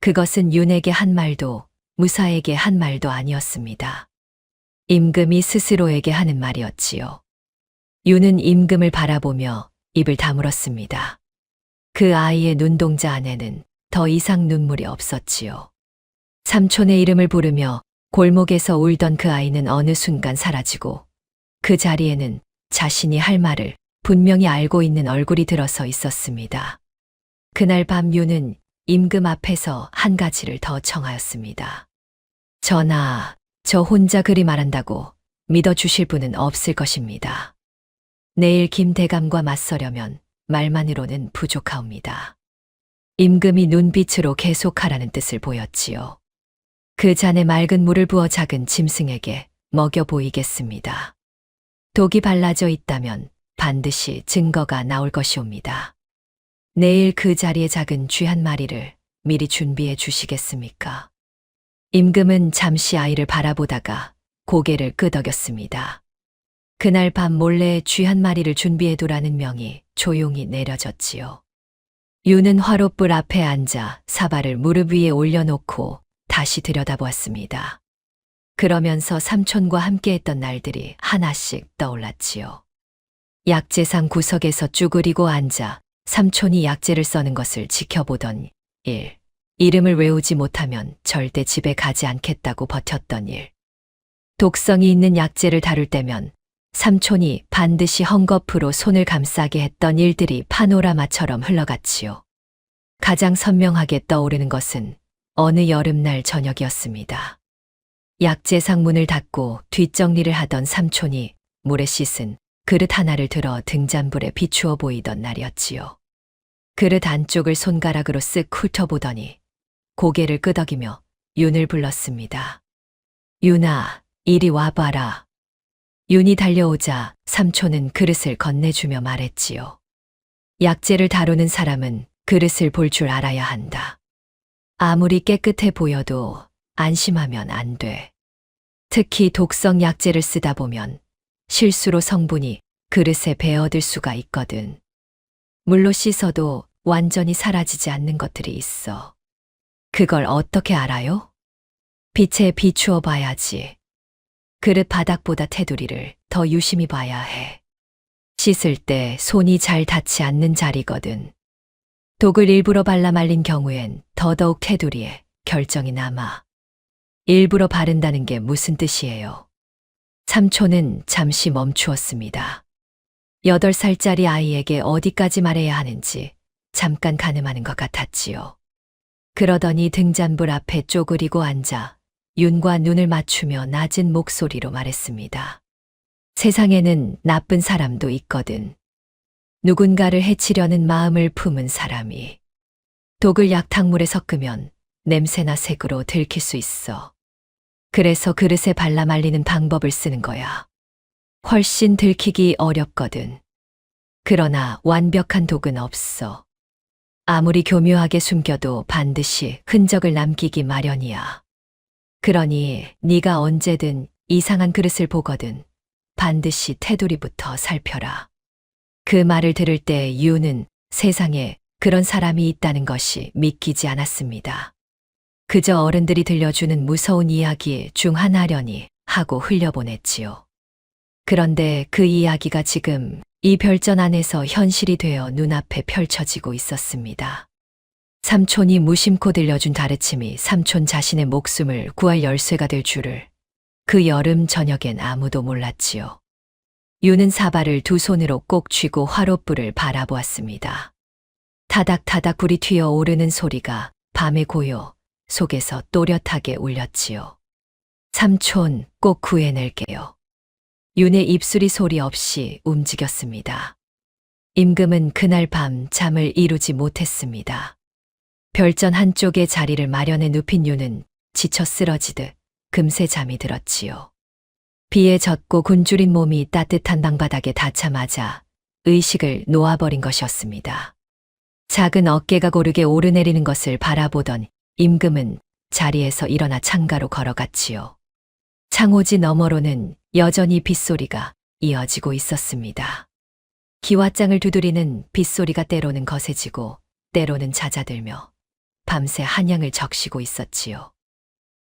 Speaker 1: 그것은 윤에게 한 말도 무사에게 한 말도 아니었습니다. 임금이 스스로에게 하는 말이었지요. 윤은 임금을 바라보며 입을 다물었습니다. 그 아이의 눈동자 안에는 더 이상 눈물이 없었지요. 삼촌의 이름을 부르며 골목에서 울던 그 아이는 어느 순간 사라지고 그 자리에는 자신이 할 말을 분명히 알고 있는 얼굴이 들어서 있었습니다. 그날 밤 윤은 임금 앞에서 한 가지를 더 청하였습니다. 전하, 저 혼자 그리 말한다고 믿어주실 분은 없을 것입니다. 내일 김대감과 맞서려면 말만으로는 부족하옵니다. 임금이 눈빛으로 계속하라는 뜻을 보였지요. 그 잔에 맑은 물을 부어 작은 짐승에게 먹여 보이겠습니다. 독이 발라져 있다면 반드시 증거가 나올 것이옵니다. 내일 그 자리에 작은 쥐 한 마리를 미리 준비해 주시겠습니까? 임금은 잠시 아이를 바라보다가 고개를 끄덕였습니다. 그날 밤 몰래 쥐 한 마리를 준비해 두라는 명이 조용히 내려졌지요. 유는 화롯불 앞에 앉아 사발을 무릎 위에 올려놓고 다시 들여다보았습니다. 그러면서 삼촌과 함께했던 날들이 하나씩 떠올랐지요. 약재상 구석에서 쭈그리고 앉아 삼촌이 약재를 써는 것을 지켜보던 일. 이름을 외우지 못하면 절대 집에 가지 않겠다고 버텼던 일. 독성이 있는 약재를 다룰 때면 삼촌이 반드시 헝겊으로 손을 감싸게 했던 일들이 파노라마처럼 흘러갔지요. 가장 선명하게 떠오르는 것은 어느 여름날 저녁이었습니다. 약재상 문을 닫고 뒷정리를 하던 삼촌이 물에 씻은 그릇 하나를 들어 등잔불에 비추어 보이던 날이었지요. 그릇 안쪽을 손가락으로 쓱 훑어보더니 고개를 끄덕이며 윤을 불렀습니다. 윤아, 이리 와봐라. 윤이 달려오자 삼촌은 그릇을 건네주며 말했지요. 약재를 다루는 사람은 그릇을 볼 줄 알아야 한다. 아무리 깨끗해 보여도 안심하면 안 돼. 특히 독성 약재를 쓰다 보면 실수로 성분이 그릇에 배어들 수가 있거든. 물로 씻어도 완전히 사라지지 않는 것들이 있어. 그걸 어떻게 알아요? 빛에 비추어 봐야지. 그릇 바닥보다 테두리를 더 유심히 봐야 해. 씻을 때 손이 잘 닿지 않는 자리거든. 독을 일부러 발라 말린 경우엔 더더욱 테두리에 결정이 남아. 일부러 바른다는 게 무슨 뜻이에요? 삼촌은 잠시 멈추었습니다. 8살짜리 아이에게 어디까지 말해야 하는지 잠깐 가늠하는 것 같았지요. 그러더니 등잔불 앞에 쪼그리고 앉아 윤과 눈을 맞추며 낮은 목소리로 말했습니다. 세상에는 나쁜 사람도 있거든. 누군가를 해치려는 마음을 품은 사람이. 독을 약탕물에 섞으면 냄새나 색으로 들킬 수 있어. 그래서 그릇에 발라 말리는 방법을 쓰는 거야. 훨씬 들키기 어렵거든. 그러나 완벽한 독은 없어. 아무리 교묘하게 숨겨도 반드시 흔적을 남기기 마련이야. 그러니 네가 언제든 이상한 그릇을 보거든 반드시 테두리부터 살펴라. 그 말을 들을 때 유는 세상에 그런 사람이 있다는 것이 믿기지 않았습니다. 그저 어른들이 들려주는 무서운 이야기 중 하나려니 하고 흘려보냈지요. 그런데 그 이야기가 지금 이 별전 안에서 현실이 되어 눈앞에 펼쳐지고 있었습니다. 삼촌이 무심코 들려준 가르침이 삼촌 자신의 목숨을 구할 열쇠가 될 줄을 그 여름 저녁엔 아무도 몰랐지요. 유는 사발을 두 손으로 꼭 쥐고 화롯불을 바라보았습니다. 타닥타닥 불이 튀어 오르는 소리가 밤의 고요 속에서 또렷하게 울렸지요. 삼촌, 꼭 구해낼게요. 윤의 입술이 소리 없이 움직였습니다. 임금은 그날 밤 잠을 이루지 못했습니다. 별전 한쪽에 자리를 마련해 눕힌 윤은 지쳐 쓰러지듯 금세 잠이 들었지요. 비에 젖고 굶주린 몸이 따뜻한 방바닥에 닿자마자 의식을 놓아버린 것이었습니다. 작은 어깨가 고르게 오르내리는 것을 바라보던 임금은 자리에서 일어나 창가로 걸어갔지요. 창호지 너머로는 여전히 빗소리가 이어지고 있었습니다. 기와장을 두드리는 빗소리가 때로는 거세지고 때로는 잦아들며 밤새 한양을 적시고 있었지요.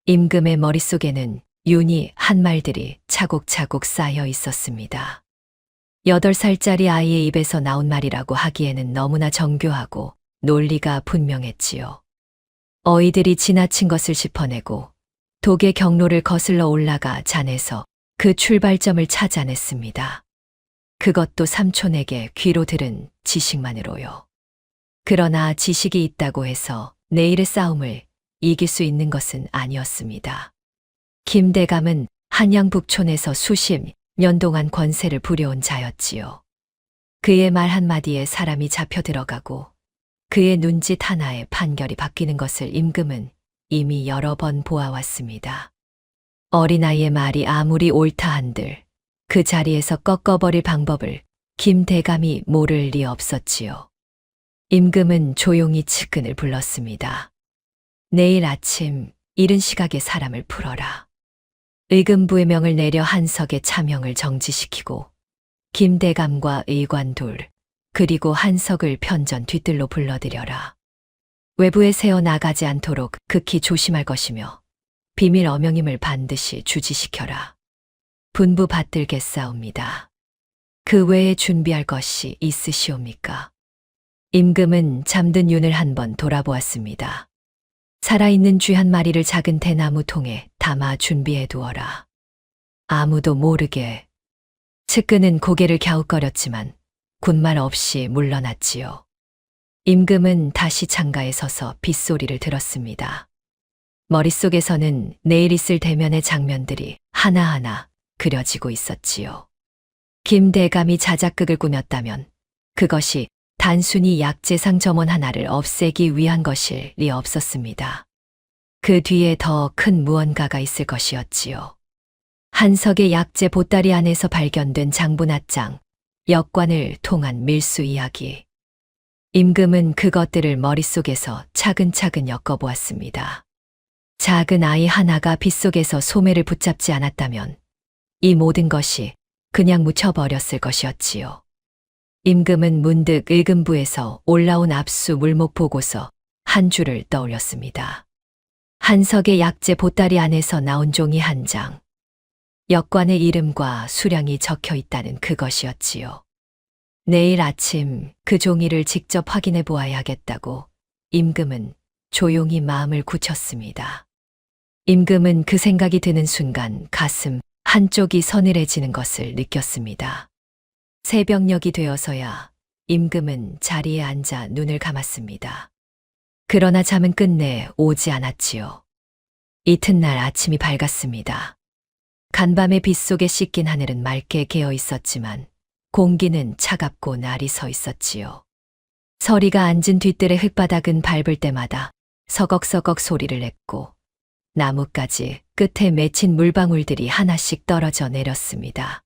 Speaker 1: 임금의 머릿속에는 윤이 한 말들이 차곡차곡 쌓여 있었습니다. 8살짜리 아이의 입에서 나온 말이라고 하기에는 너무나 정교하고 논리가 분명했지요. 어이들이 지나친 것을 짚어내고 독의 경로를 거슬러 올라가 잔에서 그 출발점을 찾아냈습니다. 그것도 삼촌에게 귀로 들은 지식만으로요. 그러나 지식이 있다고 해서 내일의 싸움을 이길 수 있는 것은 아니었습니다. 김대감은 한양북촌에서 수십 년 동안 권세를 부려온 자였지요. 그의 말 한마디에 사람이 잡혀 들어가고 그의 눈짓 하나에 판결이 바뀌는 것을 임금은 이미 여러 번 보아왔습니다. 어린아이의 말이 아무리 옳다 한들 그 자리에서 꺾어버릴 방법을 김대감이 모를 리 없었지요. 임금은 조용히 측근을 불렀습니다. 내일 아침 이른 시각에 사람을 풀어라. 의금부의 명을 내려 한석의 차명을 정지시키고 김대감과 의관 둘 그리고 한석을 편전 뒤뜰로 불러들여라. 외부에 새어 나가지 않도록 극히 조심할 것이며 비밀 어명임을 반드시 주지시켜라. 분부 받들겠사옵니다. 그 외에 준비할 것이 있으시옵니까? 임금은 잠든 윤을 한번 돌아보았습니다. 살아있는 쥐 한 마리를 작은 대나무 통에 담아 준비해 두어라. 아무도 모르게. 측근은 고개를 갸웃거렸지만 군말 없이 물러났지요. 임금은 다시 창가에 서서 빗소리를 들었습니다. 머릿속에서는 내일 있을 대면의 장면들이 하나하나 그려지고 있었지요. 김대감이 자작극을 꾸몄다면 그것이 단순히 약재상 점원 하나를 없애기 위한 것일 리 없었습니다. 그 뒤에 더 큰 무언가가 있을 것이었지요. 한석의 약재 보따리 안에서 발견된 장부낫장, 역관을 통한 밀수 이야기. 임금은 그것들을 머릿속에서 차근차근 엮어보았습니다. 작은 아이 하나가 빗속에서 소매를 붙잡지 않았다면 이 모든 것이 그냥 묻혀버렸을 것이었지요. 임금은 문득 의금부에서 올라온 압수 물목 보고서 한 줄을 떠올렸습니다. 한석의 약재 보따리 안에서 나온 종이 한 장. 역관의 이름과 수량이 적혀 있다는 그것이었지요. 내일 아침 그 종이를 직접 확인해 보아야겠다고 임금은 조용히 마음을 굳혔습니다. 임금은 그 생각이 드는 순간 가슴 한쪽이 서늘해지는 것을 느꼈습니다. 새벽녘이 되어서야 임금은 자리에 앉아 눈을 감았습니다. 그러나 잠은 끝내 오지 않았지요. 이튿날 아침이 밝았습니다. 간밤의 빗속에 씻긴 하늘은 맑게 개어 있었지만 공기는 차갑고 날이 서 있었지요. 서리가 앉은 뒤뜰의 흙바닥은 밟을 때마다 서걱서걱 소리를 냈고 나뭇가지 끝에 맺힌 물방울들이 하나씩 떨어져 내렸습니다.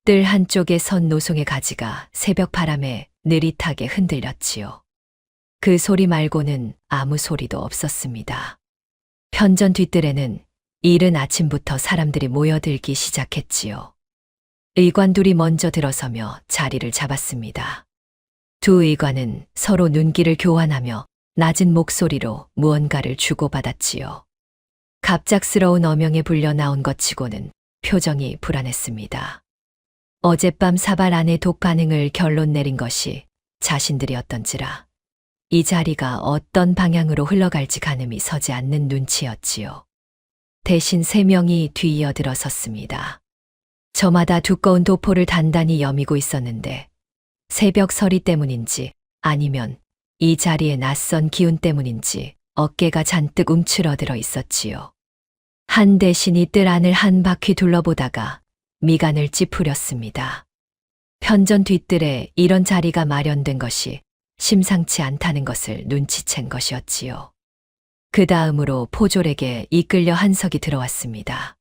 Speaker 1: 뜰 한쪽에 선 노송의 가지가 새벽 바람에 느릿하게 흔들렸지요. 그 소리 말고는 아무 소리도 없었습니다. 편전 뒤뜰에는 이른 아침부터 사람들이 모여들기 시작했지요. 의관 둘이 먼저 들어서며 자리를 잡았습니다. 두 의관은 서로 눈길을 교환하며 낮은 목소리로 무언가를 주고받았지요. 갑작스러운 어명에 불려 나온 것 치고는 표정이 불안했습니다. 어젯밤 사발 안의 독 반응을 결론 내린 것이 자신들이었던지라 이 자리가 어떤 방향으로 흘러갈지 가늠이 서지 않는 눈치였지요. 대신 세 명이 뒤이어 들어섰습니다. 저마다 두꺼운 도포를 단단히 여미고 있었는데 새벽 서리 때문인지 아니면 이 자리에 낯선 기운 때문인지 어깨가 잔뜩 움츠러들어 있었지요. 한 대신이 뜰 안을 한 바퀴 둘러보다가 미간을 찌푸렸습니다. 편전 뒤뜰에 이런 자리가 마련된 것이 심상치 않다는 것을 눈치챈 것이었지요. 그 다음으로 포졸에게 이끌려 한석이 들어왔습니다.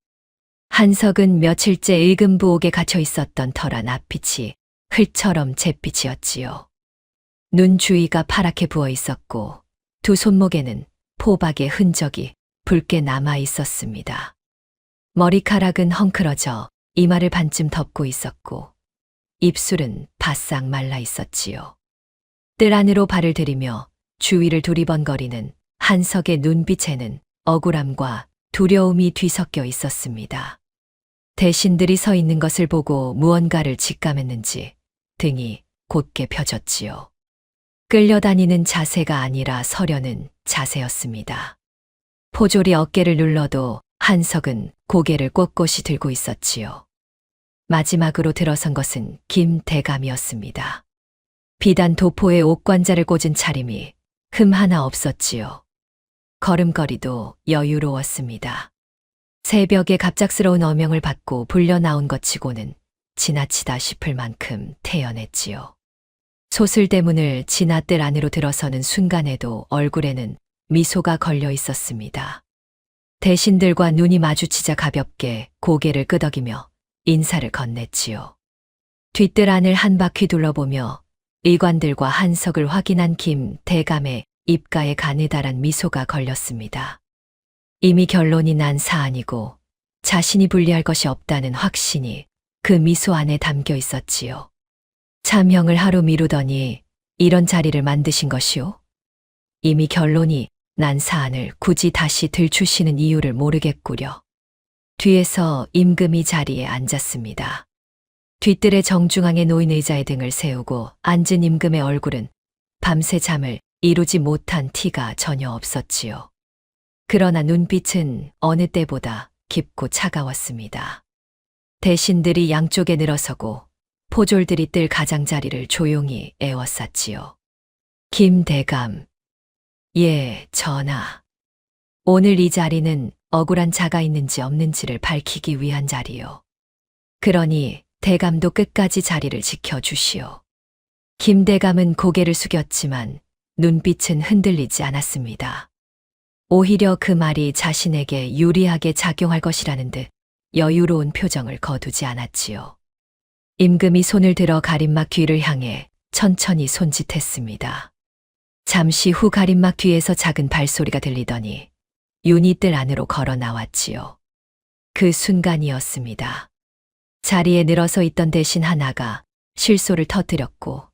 Speaker 1: 한석은 며칠째 의금부옥에 갇혀 있었던 터라 낯빛이 흘처럼 잿빛이었지요. 눈 주위가 파랗게 부어 있었고 두 손목에는 포박의 흔적이 붉게 남아 있었습니다. 머리카락은 헝클어져 이마를 반쯤 덮고 있었고 입술은 바싹 말라 있었지요. 뜰 안으로 발을 들이며 주위를 두리번거리는 한석의 눈빛에는 억울함과 두려움이 뒤섞여 있었습니다. 대신들이 서 있는 것을 보고 무언가를 직감했는지 등이 곧게 펴졌지요. 끌려다니는 자세가 아니라 서려는 자세였습니다. 포졸이 어깨를 눌러도 한석은 고개를 꼿꼿이 들고 있었지요. 마지막으로 들어선 것은 김대감이었습니다. 비단 도포에 옥관자를 꽂은 차림이 흠 하나 없었지요. 걸음걸이도 여유로웠습니다. 새벽에 갑작스러운 어명을 받고 불려 나온 것 치고는 지나치다 싶을 만큼 태연했지요. 소슬대문을 지나 뜰 안으로 들어서는 순간에도 얼굴에는 미소가 걸려 있었습니다. 대신들과 눈이 마주치자 가볍게 고개를 끄덕이며 인사를 건넸지요. 뒷뜰 안을 한 바퀴 둘러보며 의관들과 한석을 확인한 김 대감의 입가에 가느다란 미소가 걸렸습니다. 이미 결론이 난 사안이고 자신이 불리할 것이 없다는 확신이 그 미소 안에 담겨 있었지요. 참형을 하루 미루더니 이런 자리를 만드신 것이오? 이미 결론이 난 사안을 굳이 다시 들추시는 이유를 모르겠구려. 뒤에서 임금이 자리에 앉았습니다. 뒷뜰의 정중앙에 놓인 의자에 등을 세우고 앉은 임금의 얼굴은 밤새 잠을 이루지 못한 티가 전혀 없었지요. 그러나 눈빛은 어느 때보다 깊고 차가웠습니다. 대신들이 양쪽에 늘어서고 포졸들이 뜰 가장자리를 조용히 에워쌌지요. 김대감. 예, 전하. 오늘 이 자리는 억울한 자가 있는지 없는지를 밝히기 위한 자리요. 그러니 대감도 끝까지 자리를 지켜주시오. 김대감은 고개를 숙였지만 눈빛은 흔들리지 않았습니다. 오히려 그 말이 자신에게 유리하게 작용할 것이라는 듯 여유로운 표정을 거두지 않았지요. 임금이 손을 들어 가림막 뒤를 향해 천천히 손짓했습니다. 잠시 후 가림막 뒤에서 작은 발소리가 들리더니 윤이 뜰 안으로 걸어 나왔지요. 그 순간이었습니다. 자리에 늘어서 있던 대신 하나가 실소를 터뜨렸고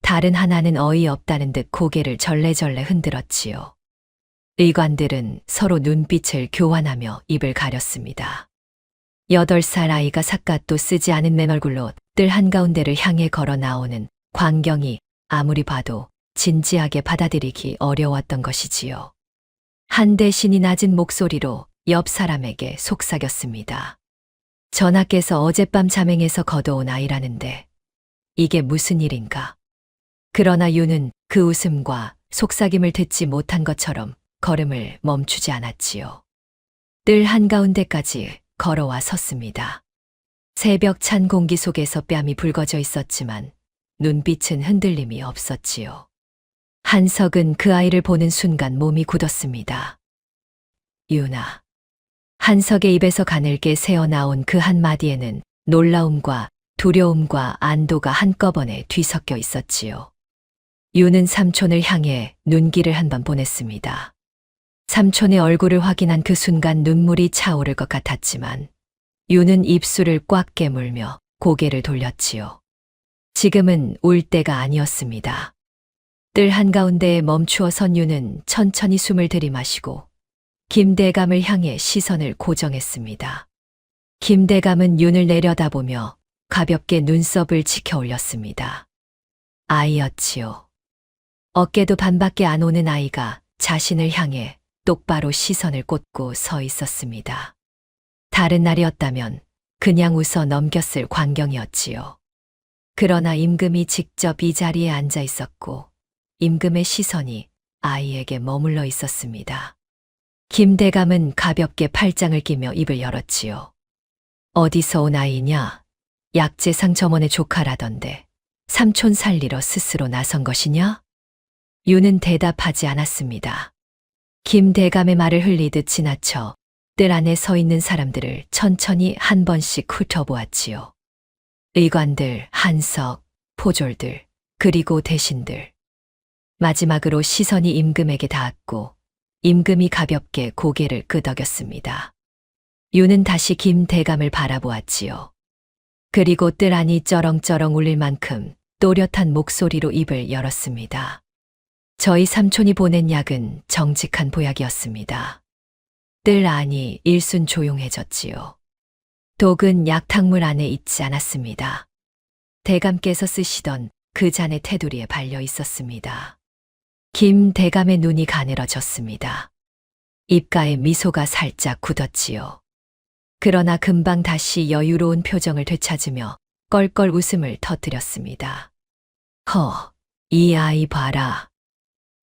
Speaker 1: 다른 하나는 어이없다는 듯 고개를 절레절레 흔들었지요. 의관들은 서로 눈빛을 교환하며 입을 가렸습니다. 8살 아이가 삿갓도 쓰지 않은 맨 얼굴로 뜰 한가운데를 향해 걸어 나오는 광경이 아무리 봐도 진지하게 받아들이기 어려웠던 것이지요. 한 대신이 낮은 목소리로 옆 사람에게 속삭였습니다. 전하께서 어젯밤 잠행에서 거둬온 아이라는데 이게 무슨 일인가? 그러나 윤은 그 웃음과 속삭임을 듣지 못한 것처럼 걸음을 멈추지 않았지요. 뜰 한가운데까지 걸어와 섰습니다. 새벽 찬 공기 속에서 뺨이 붉어져 있었지만 눈빛은 흔들림이 없었지요. 한석은 그 아이를 보는 순간 몸이 굳었습니다. 윤아. 한석의 입에서 가늘게 새어나온 그 한마디에는 놀라움과 두려움과 안도가 한꺼번에 뒤섞여 있었지요. 윤은 삼촌을 향해 눈길을 한 번 보냈습니다. 삼촌의 얼굴을 확인한 그 순간 눈물이 차오를 것 같았지만 윤은 입술을 꽉 깨물며 고개를 돌렸지요. 지금은 울 때가 아니었습니다. 뜰 한가운데에 멈추어 선 윤은 천천히 숨을 들이마시고 김대감을 향해 시선을 고정했습니다. 김대감은 윤을 내려다보며 가볍게 눈썹을 치켜 올렸습니다. 아이였지요. 어깨도 반밖에 안 오는 아이가 자신을 향해 똑바로 시선을 꽂고 서 있었습니다. 다른 날이었다면 그냥 웃어 넘겼을 광경이었지요. 그러나 임금이 직접 이 자리에 앉아 있었고 임금의 시선이 아이에게 머물러 있었습니다. 김대감은 가볍게 팔짱을 끼며 입을 열었지요. 어디서 온 아이냐? 약재상 점원의 조카라던데 삼촌 살리러 스스로 나선 것이냐? 윤은 대답하지 않았습니다. 김대감의 말을 흘리듯 지나쳐 뜰 안에 서 있는 사람들을 천천히 한 번씩 훑어보았지요. 의관들, 한석, 포졸들, 그리고 대신들. 마지막으로 시선이 임금에게 닿았고 임금이 가볍게 고개를 끄덕였습니다. 윤은 다시 김대감을 바라보았지요. 그리고 뜰 안이 쩌렁쩌렁 울릴 만큼 또렷한 목소리로 입을 열었습니다. 저희 삼촌이 보낸 약은 정직한 보약이었습니다. 뜰 안이 일순 조용해졌지요. 독은 약탕물 안에 있지 않았습니다. 대감께서 쓰시던 그 잔의 테두리에 발려 있었습니다. 김 대감의 눈이 가늘어졌습니다. 입가에 미소가 살짝 굳었지요. 그러나 금방 다시 여유로운 표정을 되찾으며 껄껄 웃음을 터뜨렸습니다. 이 아이 봐라.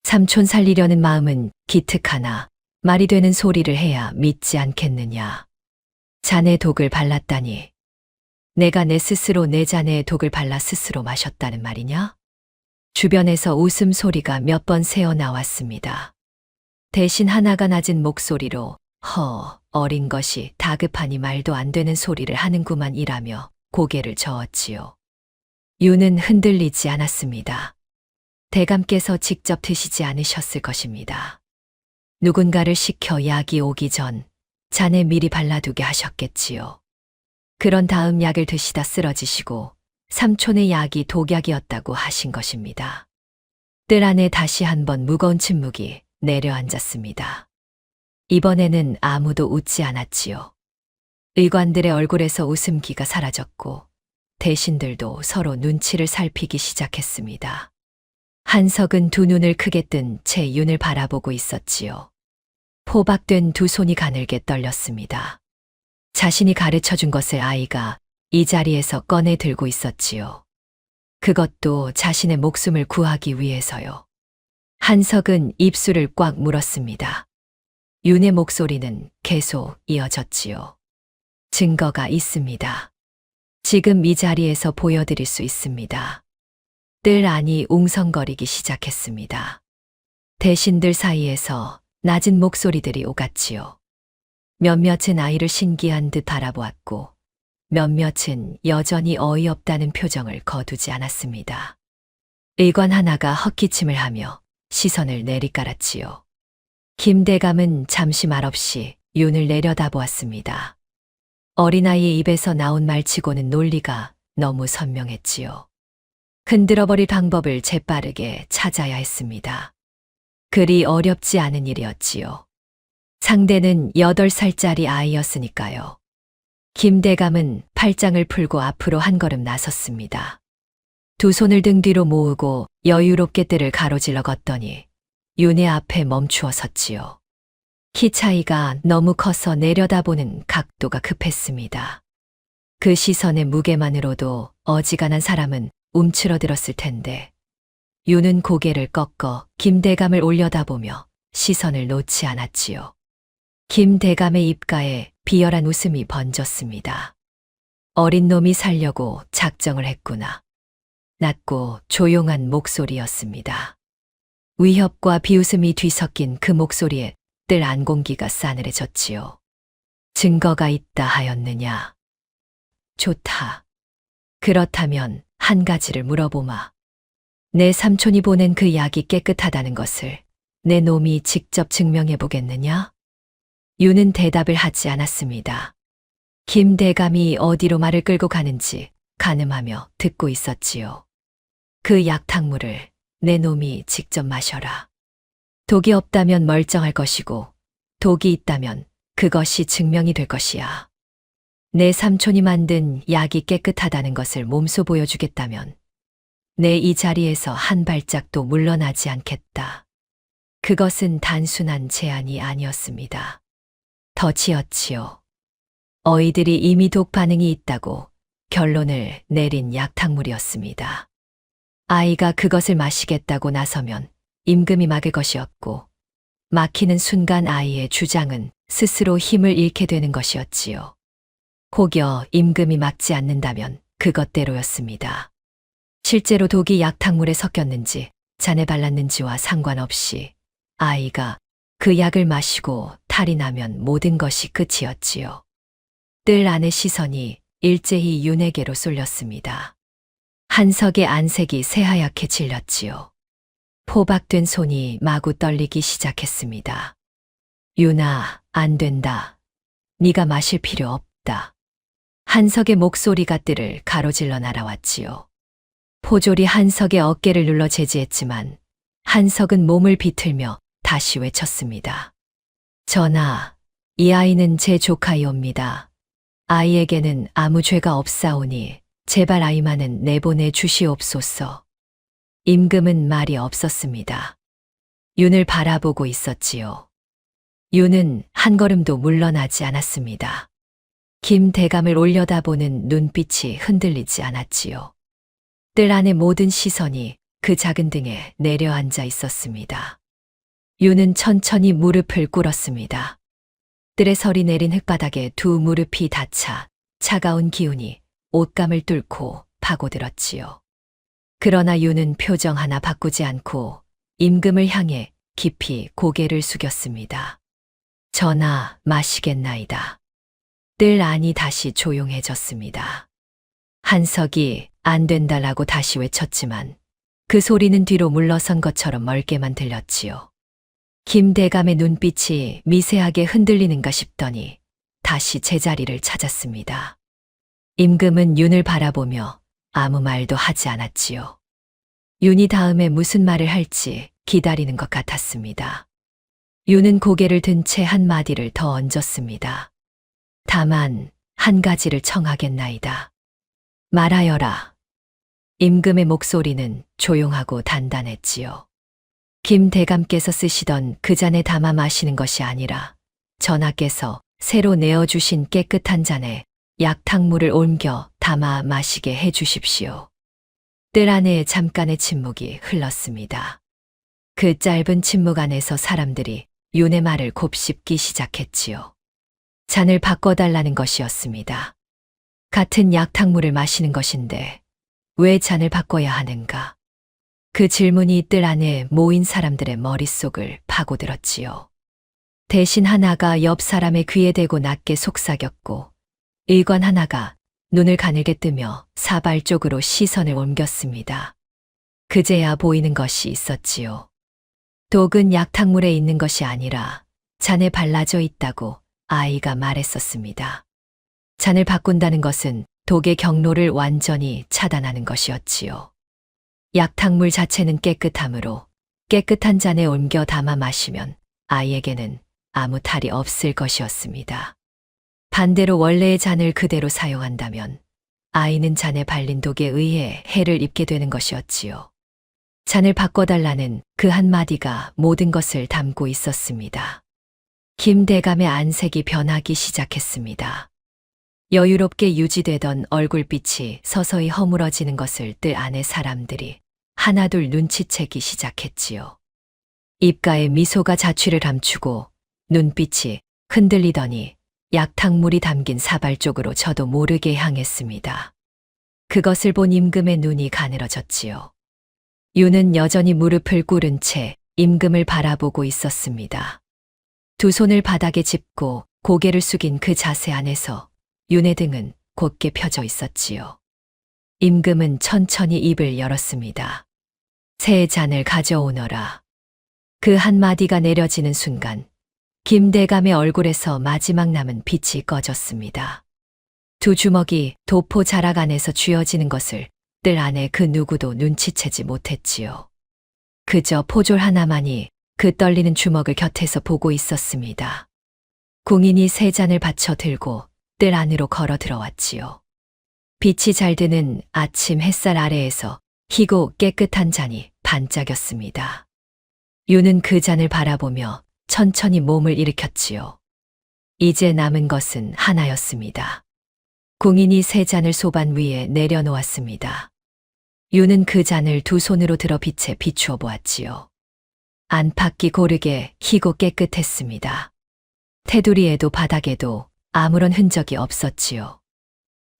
Speaker 1: 삼촌 살리려는 마음은 기특하나 말이 되는 소리를 해야 믿지 않겠느냐. 잔에 독을 발랐다니. 내가 내 스스로 내 잔에 독을 발라 스스로 마셨다는 말이냐? 주변에서 웃음소리가 몇 번 새어 나왔습니다. 대신 하나가 낮은 목소리로 어린 것이 다급하니 말도 안 되는 소리를 하는구만 이라며 고개를 저었지요. 유는 흔들리지 않았습니다. 대감께서 직접 드시지 않으셨을 것입니다. 누군가를 시켜 약이 오기 전 잔에 미리 발라두게 하셨겠지요. 그런 다음 약을 드시다 쓰러지시고 삼촌의 약이 독약이었다고 하신 것입니다. 뜰 안에 다시 한번 무거운 침묵이 내려앉았습니다. 이번에는 아무도 웃지 않았지요. 의관들의 얼굴에서 웃음기가 사라졌고 대신들도 서로 눈치를 살피기 시작했습니다. 한석은 두 눈을 크게 뜬 채 윤을 바라보고 있었지요. 포박된 두 손이 가늘게 떨렸습니다. 자신이 가르쳐 준 것을 아이가 이 자리에서 꺼내 들고 있었지요. 그것도 자신의 목숨을 구하기 위해서요. 한석은 입술을 꽉 물었습니다. 윤의 목소리는 계속 이어졌지요. 증거가 있습니다. 지금 이 자리에서 보여드릴 수 있습니다. 뜰 안이 웅성거리기 시작했습니다. 대신들 사이에서 낮은 목소리들이 오갔지요. 몇몇은 아이를 신기한 듯 바라보았고 몇몇은 여전히 어이없다는 표정을 거두지 않았습니다. 의관 하나가 헛기침을 하며 시선을 내리깔았지요. 김대감은 잠시 말없이 윤을 내려다보았습니다. 어린아이의 입에서 나온 말치고는 논리가 너무 선명했지요. 흔들어버릴 방법을 재빠르게 찾아야 했습니다. 그리 어렵지 않은 일이었지요. 상대는 8살짜리 아이였으니까요. 김대감은 팔짱을 풀고 앞으로 한 걸음 나섰습니다. 두 손을 등 뒤로 모으고 여유롭게 뜰을 가로질러 걷더니 윤의 앞에 멈추어 섰지요. 키 차이가 너무 커서 내려다보는 각도가 급했습니다. 그 시선의 무게만으로도 어지간한 사람은 움츠러들었을 텐데 윤은 고개를 꺾어 김대감을 올려다보며 시선을 놓지 않았지요. 김대감의 입가에 비열한 웃음이 번졌습니다. 어린 놈이 살려고 작정을 했구나. 낮고 조용한 목소리였습니다. 위협과 비웃음이 뒤섞인 그 목소리에 뜰 안 공기가 싸늘해졌지요. 증거가 있다 하였느냐? 좋다. 그렇다면 한 가지를 물어보마. 내 삼촌이 보낸 그 약이 깨끗하다는 것을 내 놈이 직접 증명해 보겠느냐? 유는 대답을 하지 않았습니다. 김대감이 어디로 말을 끌고 가는지 가늠하며 듣고 있었지요. 그 약탕물을 내 놈이 직접 마셔라. 독이 없다면 멀쩡할 것이고 독이 있다면 그것이 증명이 될 것이야. 내 삼촌이 만든 약이 깨끗하다는 것을 몸소 보여주겠다면 내 이 자리에서 한 발짝도 물러나지 않겠다. 그것은 단순한 제안이 아니었습니다. 덫이었지요. 어이들이 이미 독 반응이 있다고 결론을 내린 약탕물이었습니다. 아이가 그것을 마시겠다고 나서면 임금이 막을 것이었고 막히는 순간 아이의 주장은 스스로 힘을 잃게 되는 것이었지요. 혹여 임금이 막지 않는다면 그것대로였습니다. 실제로 독이 약탕물에 섞였는지 잔에 발랐는지와 상관없이 아이가 그 약을 마시고 탈이 나면 모든 것이 끝이었지요. 뜰 안의 시선이 일제히 윤에게로 쏠렸습니다. 한석의 안색이 새하얗게 질렸지요. 포박된 손이 마구 떨리기 시작했습니다. 윤아, 안 된다. 네가 마실 필요 없다. 한석의 목소리가 뜰을 가로질러 날아왔지요. 포졸이 한석의 어깨를 눌러 제지했지만 한석은 몸을 비틀며 다시 외쳤습니다. 전하, 이 아이는 제 조카이옵니다. 아이에게는 아무 죄가 없사오니 제발 아이만은 내보내 주시옵소서. 임금은 말이 없었습니다. 윤을 바라보고 있었지요. 윤은 한 걸음도 물러나지 않았습니다. 김대감을 올려다보는 눈빛이 흔들리지 않았지요. 뜰 안의 모든 시선이 그 작은 등에 내려앉아 있었습니다. 윤은 천천히 무릎을 꿇었습니다. 뜰에 설이 내린 흙바닥에 두 무릎이 닿자 차가운 기운이 옷감을 뚫고 파고들었지요. 그러나 윤은 표정 하나 바꾸지 않고 임금을 향해 깊이 고개를 숙였습니다. 전하, 마시겠나이다. 뜰 안이 다시 조용해졌습니다. 한석이 안 된다라고 다시 외쳤지만 그 소리는 뒤로 물러선 것처럼 멀게만 들렸지요. 김대감의 눈빛이 미세하게 흔들리는가 싶더니 다시 제자리를 찾았습니다. 임금은 윤을 바라보며 아무 말도 하지 않았지요. 윤이 다음에 무슨 말을 할지 기다리는 것 같았습니다. 윤은 고개를 든 채 한마디를 더 얹었습니다. 다만 한 가지를 청하겠나이다. 말하여라. 임금의 목소리는 조용하고 단단했지요. 김 대감께서 쓰시던 그 잔에 담아 마시는 것이 아니라 전하께서 새로 내어주신 깨끗한 잔에 약탕물을 옮겨 담아 마시게 해 주십시오. 뜰 안에 잠깐의 침묵이 흘렀습니다. 그 짧은 침묵 안에서 사람들이 윤의 말을 곱씹기 시작했지요. 잔을 바꿔달라는 것이었습니다. 같은 약탕물을 마시는 것인데 왜 잔을 바꿔야 하는가? 그 질문이 뜰 안에 모인 사람들의 머릿속을 파고들었지요. 대신 하나가 옆 사람의 귀에 대고 낮게 속삭였고 의관 하나가 눈을 가늘게 뜨며 사발 쪽으로 시선을 옮겼습니다. 그제야 보이는 것이 있었지요. 독은 약탕물에 있는 것이 아니라 잔에 발라져 있다고 아이가 말했었습니다. 잔을 바꾼다는 것은 독의 경로를 완전히 차단하는 것이었지요. 약탕물 자체는 깨끗하므로 깨끗한 잔에 옮겨 담아 마시면 아이에게는 아무 탈이 없을 것이었습니다. 반대로 원래의 잔을 그대로 사용한다면 아이는 잔에 발린 독에 의해 해를 입게 되는 것이었지요. 잔을 바꿔달라는 그 한마디가 모든 것을 담고 있었습니다. 김대감의 안색이 변하기 시작했습니다. 여유롭게 유지되던 얼굴빛이 서서히 허물어지는 것을 뜰 안의 사람들이 하나둘 눈치채기 시작했지요. 입가에 미소가 자취를 감추고 눈빛이 흔들리더니 약탕물이 담긴 사발 쪽으로 저도 모르게 향했습니다. 그것을 본 임금의 눈이 가늘어졌지요. 윤은 여전히 무릎을 꿇은 채 임금을 바라보고 있었습니다. 두 손을 바닥에 짚고 고개를 숙인 그 자세 안에서 윤의 등은 곧게 펴져 있었지요. 임금은 천천히 입을 열었습니다. 새 잔을 가져오너라. 그 한마디가 내려지는 순간 김대감의 얼굴에서 마지막 남은 빛이 꺼졌습니다. 두 주먹이 도포 자락 안에서 쥐어지는 것을 뜰 안에 그 누구도 눈치채지 못했지요. 그저 포졸 하나만이 그 떨리는 주먹을 곁에서 보고 있었습니다. 궁인이 세 잔을 받쳐 들고 뜰 안으로 걸어 들어왔지요. 빛이 잘 드는 아침 햇살 아래에서 희고 깨끗한 잔이 반짝였습니다. 윤은 그 잔을 바라보며 천천히 몸을 일으켰지요. 이제 남은 것은 하나였습니다. 궁인이 세 잔을 소반 위에 내려놓았습니다. 윤은 그 잔을 두 손으로 들어 빛에 비추어 보았지요. 안팎이 고르게 희고 깨끗했습니다. 테두리에도 바닥에도 아무런 흔적이 없었지요.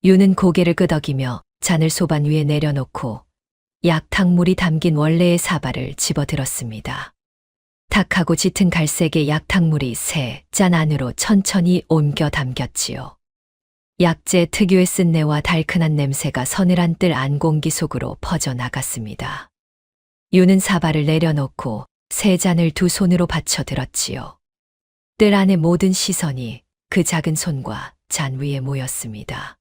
Speaker 1: 윤은 고개를 끄덕이며 잔을 소반 위에 내려놓고 약탕물이 담긴 원래의 사발을 집어들었습니다. 탁하고 짙은 갈색의 약탕물이 새 잔 안으로 천천히 옮겨 담겼지요. 약재 특유의 쓴내와 달큰한 냄새가 서늘한 뜰 안 공기 속으로 퍼져나갔습니다. 윤은 사발을 내려놓고 새 잔을 두 손으로 받쳐 들었지요. 뜰 안의 모든 시선이 그 작은 손과 잔 위에 모였습니다.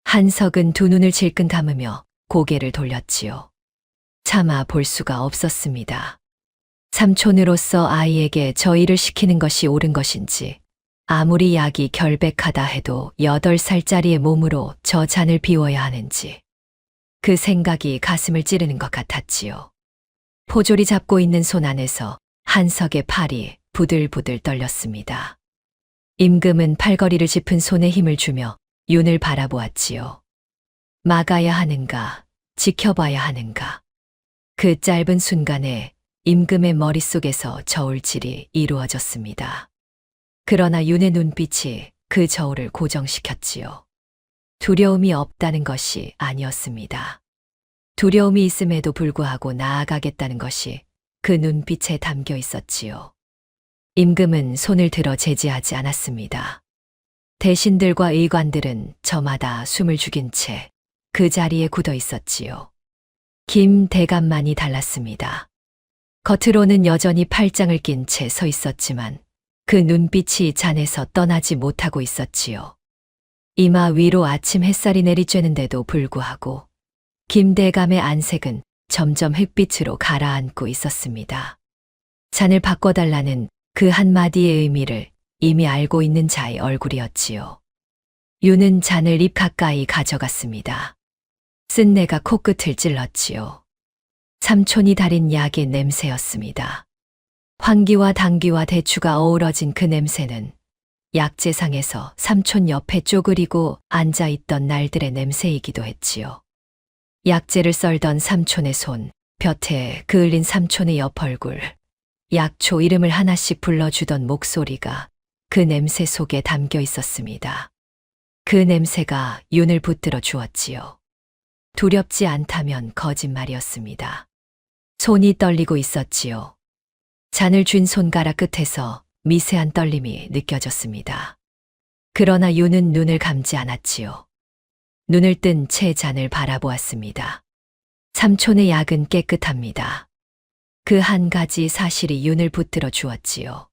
Speaker 1: 한석은 두 눈을 질끈 감으며 고개를 돌렸지요. 차마 볼 수가 없었습니다. 삼촌으로서 아이에게 저 일을 시키는 것이 옳은 것인지, 아무리 약이 결백하다 해도 8살짜리의 몸으로 저 잔을 비워야 하는지, 그 생각이 가슴을 찌르는 것 같았지요. 포졸이 잡고 있는 손 안에서 한석의 팔이 부들부들 떨렸습니다. 임금은 팔걸이를 짚은 손에 힘을 주며 윤을 바라보았지요. 막아야 하는가, 지켜봐야 하는가. 그 짧은 순간에 임금의 머릿속에서 저울질이 이루어졌습니다. 그러나 윤의 눈빛이 그 저울을 고정시켰지요. 두려움이 없다는 것이 아니었습니다. 두려움이 있음에도 불구하고 나아가겠다는 것이 그 눈빛에 담겨 있었지요. 임금은 손을 들어 제지하지 않았습니다. 대신들과 의관들은 저마다 숨을 죽인 채 그 자리에 굳어 있었지요. 김 대감만이 달랐습니다. 겉으로는 여전히 팔짱을 낀 채 서 있었지만 그 눈빛이 잔에서 떠나지 못하고 있었지요. 이마 위로 아침 햇살이 내리쬐는데도 불구하고 김 대감의 안색은 점점 흑빛으로 가라앉고 있었습니다. 잔을 바꿔달라는 그 한마디의 의미를 이미 알고 있는 자의 얼굴이었지요. 유는 잔을 입 가까이 가져갔습니다. 쓴내가 코끝을 찔렀지요. 삼촌이 달인 약의 냄새였습니다. 황기와 당귀와 대추가 어우러진 그 냄새는 약재상에서 삼촌 옆에 쪼그리고 앉아있던 날들의 냄새이기도 했지요. 약재를 썰던 삼촌의 손, 볕에 그을린 삼촌의 옆얼굴, 약초 이름을 하나씩 불러주던 목소리가 그 냄새 속에 담겨 있었습니다. 그 냄새가 윤을 붙들어 주었지요. 두렵지 않다면 거짓말이었습니다. 손이 떨리고 있었지요. 잔을 쥔 손가락 끝에서 미세한 떨림이 느껴졌습니다. 그러나 윤은 눈을 감지 않았지요. 눈을 뜬 채 잔을 바라보았습니다. 삼촌의 약은 깨끗합니다. 그 한 가지 사실이 윤을 붙들어 주었지요.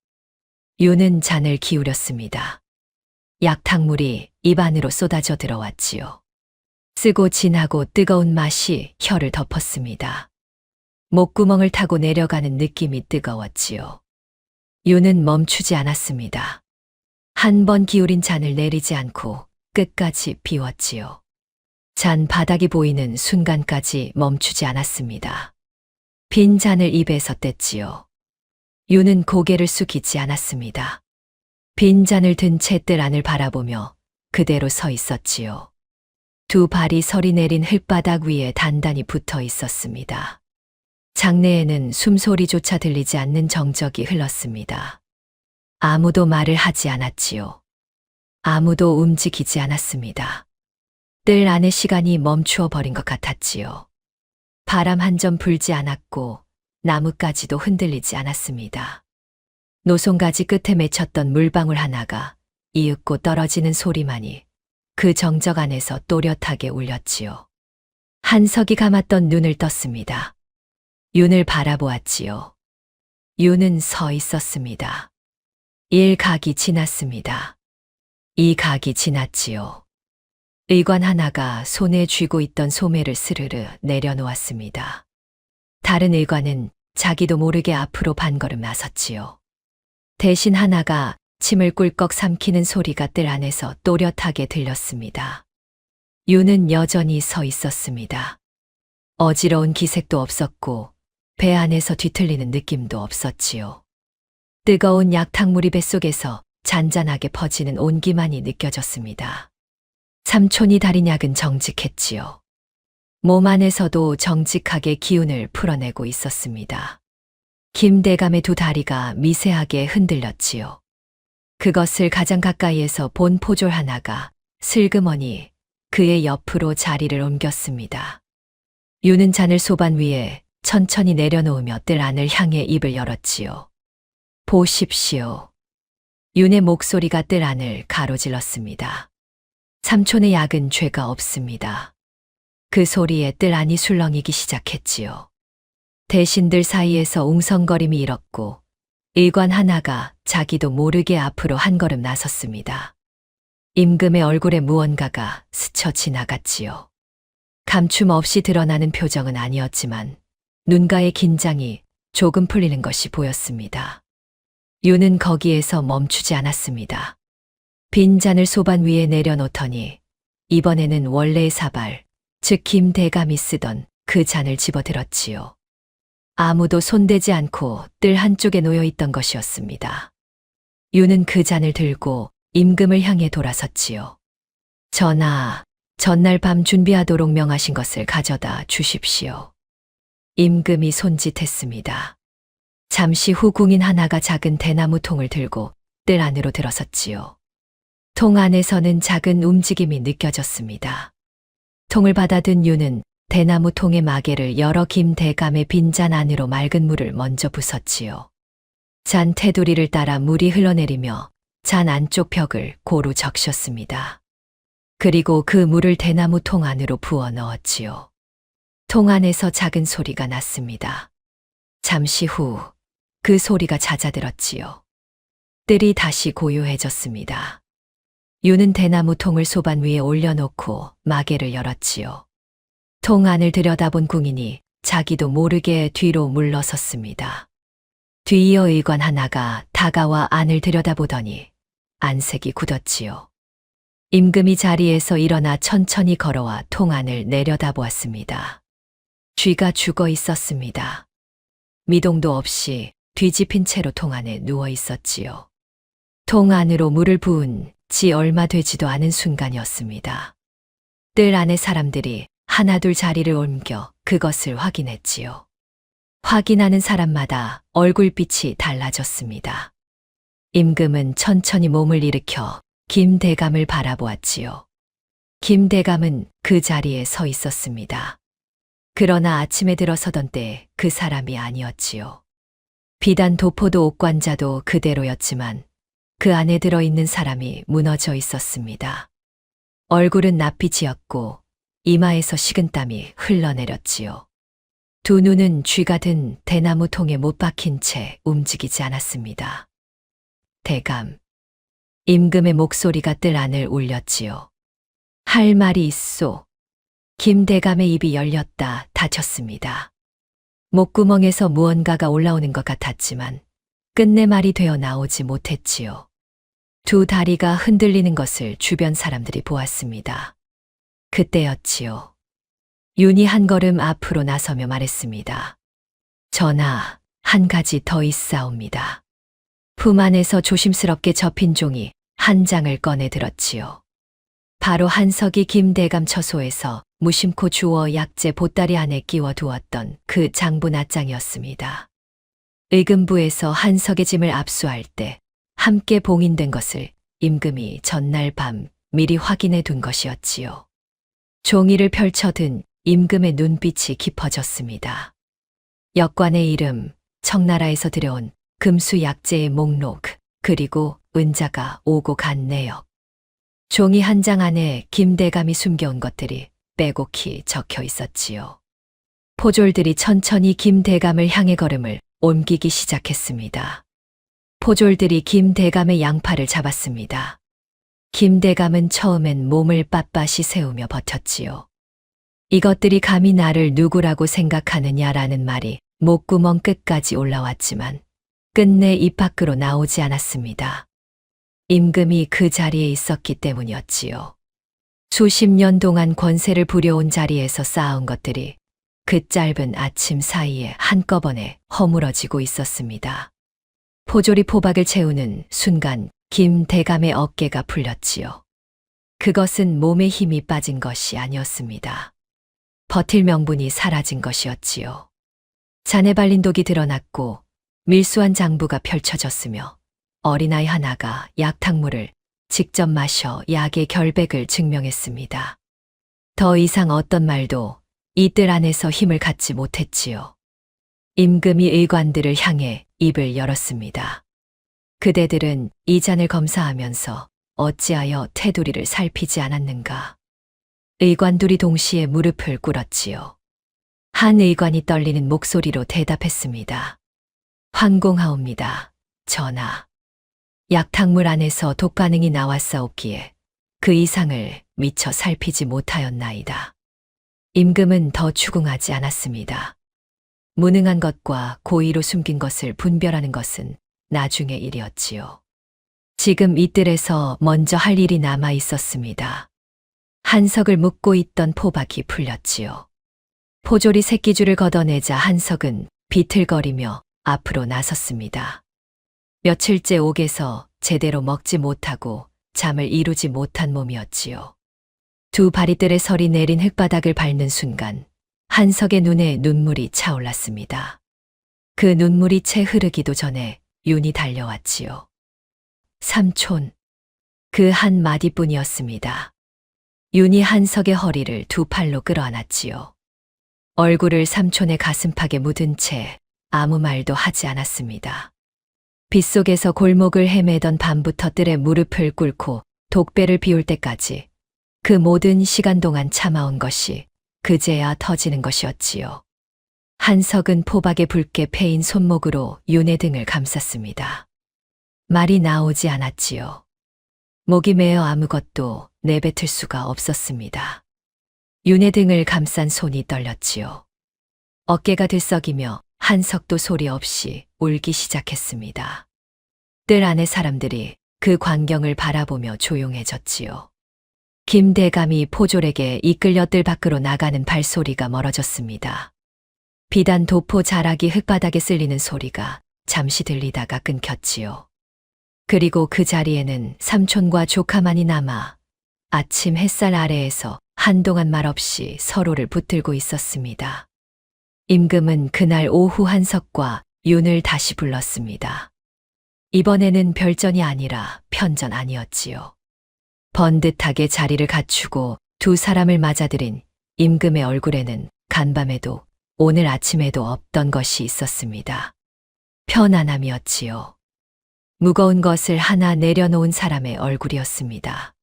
Speaker 1: 윤은 잔을 기울였습니다. 약탕물이 입 안으로 쏟아져 들어왔지요. 쓰고 진하고 뜨거운 맛이 혀를 덮었습니다. 목구멍을 타고 내려가는 느낌이 뜨거웠지요. 윤은 멈추지 않았습니다. 한 번 기울인 잔을 내리지 않고 끝까지 비웠지요. 잔 바닥이 보이는 순간까지 멈추지 않았습니다. 빈 잔을 입에서 뗐지요. 윤은 고개를 숙이지 않았습니다. 빈 잔을 든 채 뜰 안을 바라보며 그대로 서 있었지요. 두 발이 서리 내린 흙바닥 위에 단단히 붙어 있었습니다. 장내에는 숨소리조차 들리지 않는 정적이 흘렀습니다. 아무도 말을 하지 않았지요. 아무도 움직이지 않았습니다. 뜰 안의 시간이 멈추어 버린 것 같았지요. 바람 한 점 불지 않았고 나뭇가지도 흔들리지 않았습니다. 노송가지 끝에 맺혔던 물방울 하나가 이윽고 떨어지는 소리만이 그 정적 안에서 또렷하게 울렸지요. 한석이 감았던 눈을 떴습니다. 윤을 바라보았지요. 윤은 서 있었습니다. 1각이 지났습니다. 2각이 지났지요. 의관 하나가 손에 쥐고 있던 소매를 스르르 내려놓았습니다. 다른 의관은 자기도 모르게 앞으로 반걸음 나섰지요. 대신 하나가 침을 꿀꺽 삼키는 소리가 뜰 안에서 또렷하게 들렸습니다. 윤은 여전히 서 있었습니다. 어지러운 기색도 없었고 배 안에서 뒤틀리는 느낌도 없었지요. 뜨거운 약탕물이 뱃속에서 잔잔하게 퍼지는 온기만이 느껴졌습니다. 삼촌이 달인 약은 정직했지요. 몸 안에서도 정직하게 기운을 풀어내고 있었습니다. 김대감의 두 다리가 미세하게 흔들렸지요. 그것을 가장 가까이에서 본 포졸 하나가 슬그머니 그의 옆으로 자리를 옮겼습니다. 윤은 잔을 소반 위에 천천히 내려놓으며 뜰 안을 향해 입을 열었지요. 보십시오. 윤의 목소리가 뜰 안을 가로질렀습니다. 삼촌의 약은 죄가 없습니다. 그 소리에 뜰 안이 술렁이기 시작했지요. 대신들 사이에서 웅성거림이 일었고 의관 하나가 자기도 모르게 앞으로 한 걸음 나섰습니다. 임금의 얼굴에 무언가가 스쳐 지나갔지요. 감춤 없이 드러나는 표정은 아니었지만 눈가의 긴장이 조금 풀리는 것이 보였습니다. 윤은 거기에서 멈추지 않았습니다. 빈 잔을 소반 위에 내려놓더니 이번에는 원래의 사발, 즉 김대감이 쓰던 그 잔을 집어들었지요. 아무도 손대지 않고 뜰 한쪽에 놓여 있던 것이었습니다. 윤은 그 잔을 들고 임금을 향해 돌아섰지요. 전하, 전날 밤 준비하도록 명하신 것을 가져다 주십시오. 임금이 손짓했습니다. 잠시 후 궁인 하나가 작은 대나무 통을 들고 뜰 안으로 들어섰지요. 통 안에서는 작은 움직임이 느껴졌습니다. 통을 받아든 유는 대나무 통의 마개를 열어 김대감의 빈잔 안으로 맑은 물을 먼저 부었지요. 잔 테두리를 따라 물이 흘러내리며 잔 안쪽 벽을 고루 적셨습니다. 그리고 그 물을 대나무 통 안으로 부어 넣었지요. 통 안에서 작은 소리가 났습니다. 잠시 후 그 소리가 잦아들었지요. 뜰이 다시 고요해졌습니다. 유는 대나무 통을 소반 위에 올려놓고 마개를 열었지요. 통 안을 들여다본 궁인이 자기도 모르게 뒤로 물러섰습니다. 뒤이어 의관 하나가 다가와 안을 들여다보더니 안색이 굳었지요. 임금이 자리에서 일어나 천천히 걸어와 통 안을 내려다보았습니다. 쥐가 죽어 있었습니다. 미동도 없이 뒤집힌 채로 통 안에 누워 있었지요. 통 안으로 물을 부은 지 얼마 되지도 않은 순간이었습니다. 뜰 안의 사람들이 하나둘 자리를 옮겨 그것을 확인했지요. 확인하는 사람마다 얼굴빛이 달라졌습니다. 임금은 천천히 몸을 일으켜 김대감을 바라보았지요. 김대감은 그 자리에 서 있었습니다. 그러나 아침에 들어서던 때 그 사람이 아니었지요. 비단 도포도 옥관자도 그대로였지만 그 안에 들어있는 사람이 무너져 있었습니다. 얼굴은 낯빛이었고 이마에서 식은땀이 흘러내렸지요. 두 눈은 쥐가 든 대나무 통에 못 박힌 채 움직이지 않았습니다. 대감. 임금의 목소리가 뜰 안을 울렸지요. 할 말이 있소. 김대감의 입이 열렸다 닫혔습니다. 목구멍에서 무언가가 올라오는 것 같았지만 끝내 말이 되어 나오지 못했지요. 두 다리가 흔들리는 것을 주변 사람들이 보았습니다. 그때였지요. 윤이 한 걸음 앞으로 나서며 말했습니다. 전하, 한 가지 더 있사옵니다. 품 안에서 조심스럽게 접힌 종이 한 장을 꺼내 들었지요. 바로 한석이 김대감 처소에서 무심코 주워 약재 보따리 안에 끼워 두었던 그 장부 낫장이었습니다. 의금부에서 한석의 짐을 압수할 때 함께 봉인된 것을 임금이 전날 밤 미리 확인해 둔 것이었지요. 종이를 펼쳐든 임금의 눈빛이 깊어졌습니다. 역관의 이름, 청나라에서 들여온 금수 약재의 목록, 그리고 은자가 오고 간 내역. 종이 한 장 안에 김대감이 숨겨온 것들이 빼곡히 적혀 있었지요. 포졸들이 천천히 김대감을 향해 걸음을 옮기기 시작했습니다. 포졸들이 김대감의 양팔을 잡았습니다. 김대감은 처음엔 몸을 빳빳이 세우며 버텼지요. 이것들이 감히 나를 누구라고 생각하느냐라는 말이 목구멍 끝까지 올라왔지만 끝내 입 밖으로 나오지 않았습니다. 임금이 그 자리에 있었기 때문이었지요. 수십 년 동안 권세를 부려온 자리에서 쌓아온 것들이 그 짧은 아침 사이에 한꺼번에 허물어지고 있었습니다. 포졸이 포박을 채우는 순간 김대감의 어깨가 풀렸지요. 그것은 몸에 힘이 빠진 것이 아니었습니다. 버틸 명분이 사라진 것이었지요. 잔에 발린 독이 드러났고 밀수한 장부가 펼쳐졌으며 어린아이 하나가 약탕물을 직접 마셔 약의 결백을 증명했습니다. 더 이상 어떤 말도 이 뜰 안에서 힘을 갖지 못했지요. 임금이 의관들을 향해 입을 열었습니다. 그대들은 이 잔을 검사하면서 어찌하여 테두리를 살피지 않았는가. 의관들이 동시에 무릎을 꿇었지요. 한 의관이 떨리는 목소리로 대답했습니다. 황공하옵니다, 전하. 약탕물 안에서 독 반응이 나왔사옵기에 그 이상을 미처 살피지 못하였나이다. 임금은 더 추궁하지 않았습니다. 무능한 것과 고의로 숨긴 것을 분별하는 것은 나중의 일이었지요. 지금 이 뜰에서 먼저 할 일이 남아 있었습니다. 한석을 묶고 있던 포박이 풀렸지요. 포졸이 새끼줄을 걷어내자 한석은 비틀거리며 앞으로 나섰습니다. 며칠째 옥에서 제대로 먹지 못하고 잠을 이루지 못한 몸이었지요. 두 바리뜰에 설이 내린 흙바닥을 밟는 순간 한석의 눈에 눈물이 차올랐습니다. 그 눈물이 채 흐르기도 전에 윤이 달려왔지요. 삼촌. 그 한 마디뿐이었습니다. 윤이 한석의 허리를 두 팔로 끌어안았지요. 얼굴을 삼촌의 가슴팍에 묻은 채 아무 말도 하지 않았습니다. 빗속에서 골목을 헤매던 밤부터 뜰에 무릎을 꿇고 독배를 비울 때까지 그 모든 시간 동안 참아온 것이 그제야 터지는 것이었지요. 한석은 포박에 붉게 패인 손목으로 윤의 등을 감쌌습니다. 말이 나오지 않았지요. 목이 메어 아무것도 내뱉을 수가 없었습니다. 윤의 등을 감싼 손이 떨렸지요. 어깨가 들썩이며 한석도 소리 없이 울기 시작했습니다. 뜰 안의 사람들이 그 광경을 바라보며 조용해졌지요. 김대감이 포졸에게 이끌려 뜰 밖으로 나가는 발소리가 멀어졌습니다. 비단 도포 자락이 흙바닥에 쓸리는 소리가 잠시 들리다가 끊겼지요. 그리고 그 자리에는 삼촌과 조카만이 남아 아침 햇살 아래에서 한동안 말없이 서로를 붙들고 있었습니다. 임금은 그날 오후 한석과 윤을 다시 불렀습니다. 이번에는 별전이 아니라 편전 아니었지요. 번듯하게 자리를 갖추고 두 사람을 맞아들인 임금의 얼굴에는 간밤에도 오늘 아침에도 없던 것이 있었습니다. 편안함이었지요. 무거운 것을 하나 내려놓은 사람의 얼굴이었습니다.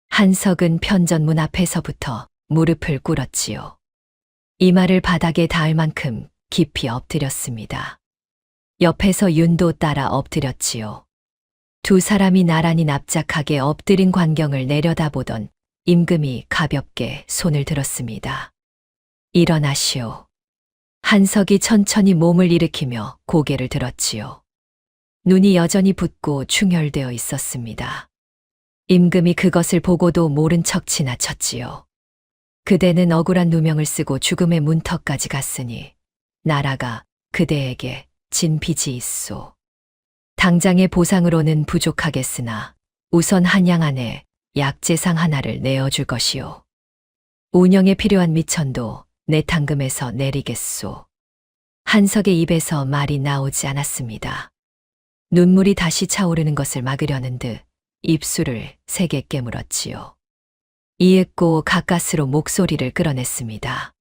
Speaker 1: 한석은 편전문 앞에서부터 무릎을 꿇었지요. 이마를 바닥에 닿을 만큼 깊이 엎드렸습니다. 옆에서 윤도 따라 엎드렸지요. 두 사람이 나란히 납작하게 엎드린 광경을 내려다보던 임금이 가볍게 손을 들었습니다. 일어나시오. 한석이 천천히 몸을 일으키며 고개를 들었지요. 눈이 여전히 붓고 충혈되어 있었습니다. 임금이 그것을 보고도 모른 척 지나쳤지요. 그대는 억울한 누명을 쓰고 죽음의 문턱까지 갔으니 나라가 그대에게 진 빚이 있소. 당장의 보상으로는 부족하겠으나 우선 한양 안에 약재상 하나를 내어줄 것이오. 운영에 필요한 미천도 내 당금에서 내리겠소. 한석의 입에서 말이 나오지 않았습니다. 눈물이 다시 차오르는 것을 막으려는 듯 입술을 세게 깨물었지요. 이윽고 가까스로 목소리를 끌어냈습니다.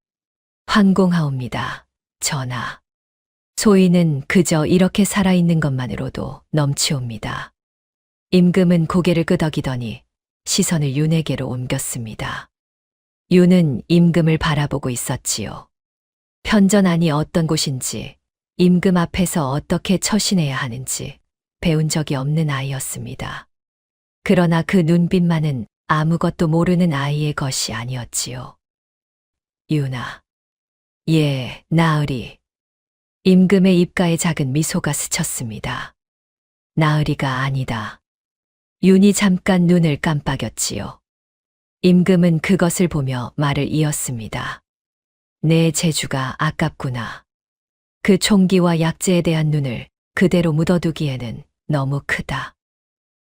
Speaker 1: 황공하옵니다, 전하. 소인은 그저 이렇게 살아있는 것만으로도 넘치옵니다. 임금은 고개를 끄덕이더니 시선을 윤에게로 옮겼습니다. 윤은 임금을 바라보고 있었지요. 편전안이 어떤 곳인지, 임금 앞에서 어떻게 처신해야 하는지 배운 적이 없는 아이였습니다. 그러나 그 눈빛만은 아무것도 모르는 아이의 것이 아니었지요. 윤아. 예, 나으리. 임금의 입가에 작은 미소가 스쳤습니다. 나으리가 아니다. 윤이 잠깐 눈을 깜빡였지요. 임금은 그것을 보며 말을 이었습니다. 내 재주가 아깝구나. 그 총기와 약재에 대한 눈을 그대로 묻어두기에는 너무 크다.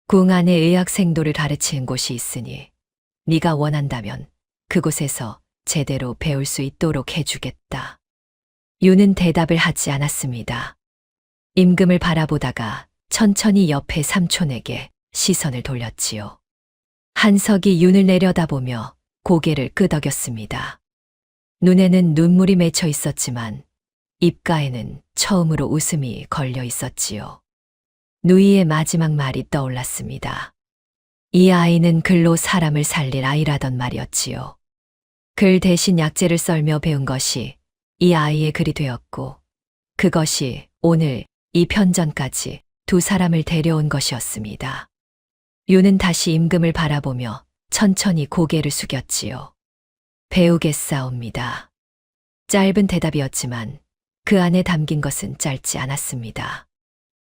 Speaker 1: 궁 안에 의학생도를 가르치는 곳이 있으니 네가 원한다면 그곳에서 제대로 배울 수 있도록 해주겠다. 윤은 대답을 하지 않았습니다. 임금을 바라보다가 천천히 옆에 삼촌에게 시선을 돌렸지요. 한석이 윤을 내려다보며 고개를 끄덕였습니다. 눈에는 눈물이 맺혀 있었지만 입가에는 처음으로 웃음이 걸려 있었지요. 누이의 마지막 말이 떠올랐습니다. 이 아이는 글로 사람을 살릴 아이라던 말이었지요. 글 대신 약재를 썰며 배운 것이 이 아이의 글이 되었고 그것이 오늘 이 편전까지 두 사람을 데려온 것이었습니다. 윤은 다시 임금을 바라보며 천천히 고개를 숙였지요. 배우겠사옵니다. 짧은 대답이었지만 그 안에 담긴 것은 짧지 않았습니다.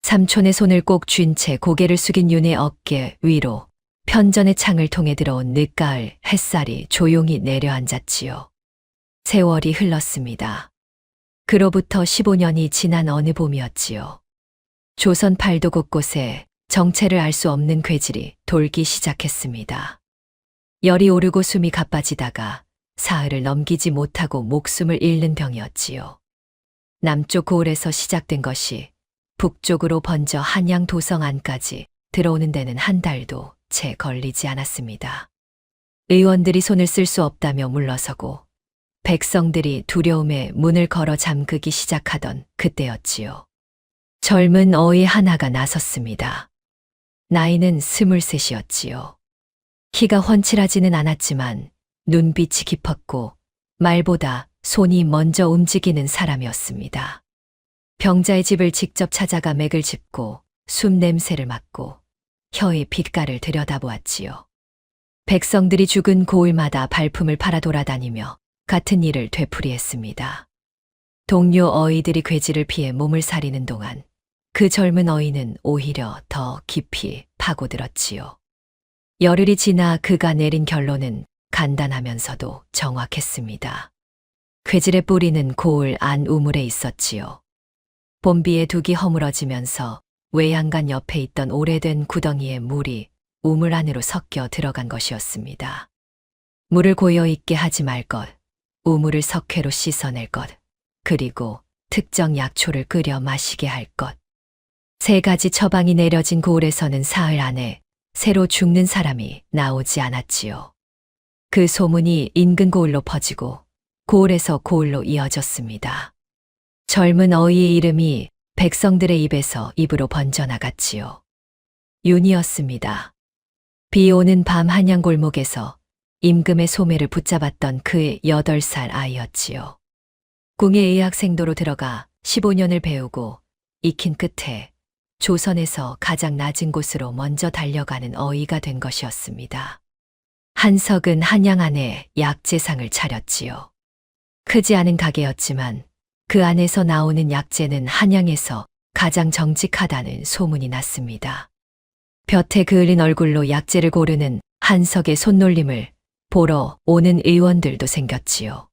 Speaker 1: 삼촌의 손을 꼭 쥔 채 고개를 숙인 윤의 어깨 위로 편전의 창을 통해 들어온 늦가을 햇살이 조용히 내려앉았지요. 세월이 흘렀습니다. 그로부터 15년이 지난 어느 봄이었지요. 조선 팔도 곳곳에 정체를 알 수 없는 괴질이 돌기 시작했습니다. 열이 오르고 숨이 가빠지다가 사흘을 넘기지 못하고 목숨을 잃는 병이었지요. 남쪽 고을에서 시작된 것이 북쪽으로 번져 한양 도성 안까지 들어오는 데는 한 달도 채 걸리지 않았습니다. 의원들이 손을 쓸 수 없다며 물러서고 백성들이 두려움에 문을 걸어 잠그기 시작하던 그때였지요. 젊은 어이 하나가 나섰습니다. 나이는 23이었지요. 키가 훤칠하지는 않았지만 눈빛이 깊었고 말보다 손이 먼저 움직이는 사람이었습니다. 병자의 집을 직접 찾아가 맥을 짚고 숨 냄새를 맡고 혀의 빛깔을 들여다보았지요. 백성들이 죽은 고을마다 발품을 팔아 돌아다니며 같은 일을 되풀이했습니다. 동료 어이들이 괴지를 피해 몸을 사리는 동안 그 젊은 어이는 오히려 더 깊이 파고들었지요. 열흘이 지나 그가 내린 결론은 간단하면서도 정확했습니다. 괴질의 뿌리는 고을 안 우물에 있었지요. 봄비에 둑이 허물어지면서 외양간 옆에 있던 오래된 구덩이에 물이 우물 안으로 섞여 들어간 것이었습니다. 물을 고여있게 하지 말 것, 우물을 석회로 씻어낼 것, 그리고 특정 약초를 끓여 마시게 할 것. 3가지 처방이 내려진 고을에서는 사흘 안에 새로 죽는 사람이 나오지 않았지요. 그 소문이 인근 고을로 퍼지고 고을에서 고을로 이어졌습니다. 젊은 어이의 이름이 백성들의 입에서 입으로 번져나갔지요. 윤이었습니다. 비 오는 밤 한양골목에서 임금의 소매를 붙잡았던 그의 8살 아이였지요. 궁의 의학생도로 들어가 15년을 배우고 익힌 끝에 조선에서 가장 낮은 곳으로 먼저 달려가는 어이가 된 것이었습니다. 한석은 한양 안에 약재상을 차렸지요. 크지 않은 가게였지만 그 안에서 나오는 약재는 한양에서 가장 정직하다는 소문이 났습니다. 볕에 그을린 얼굴로 약재를 고르는 한석의 손놀림을 보러 오는 의원들도 생겼지요.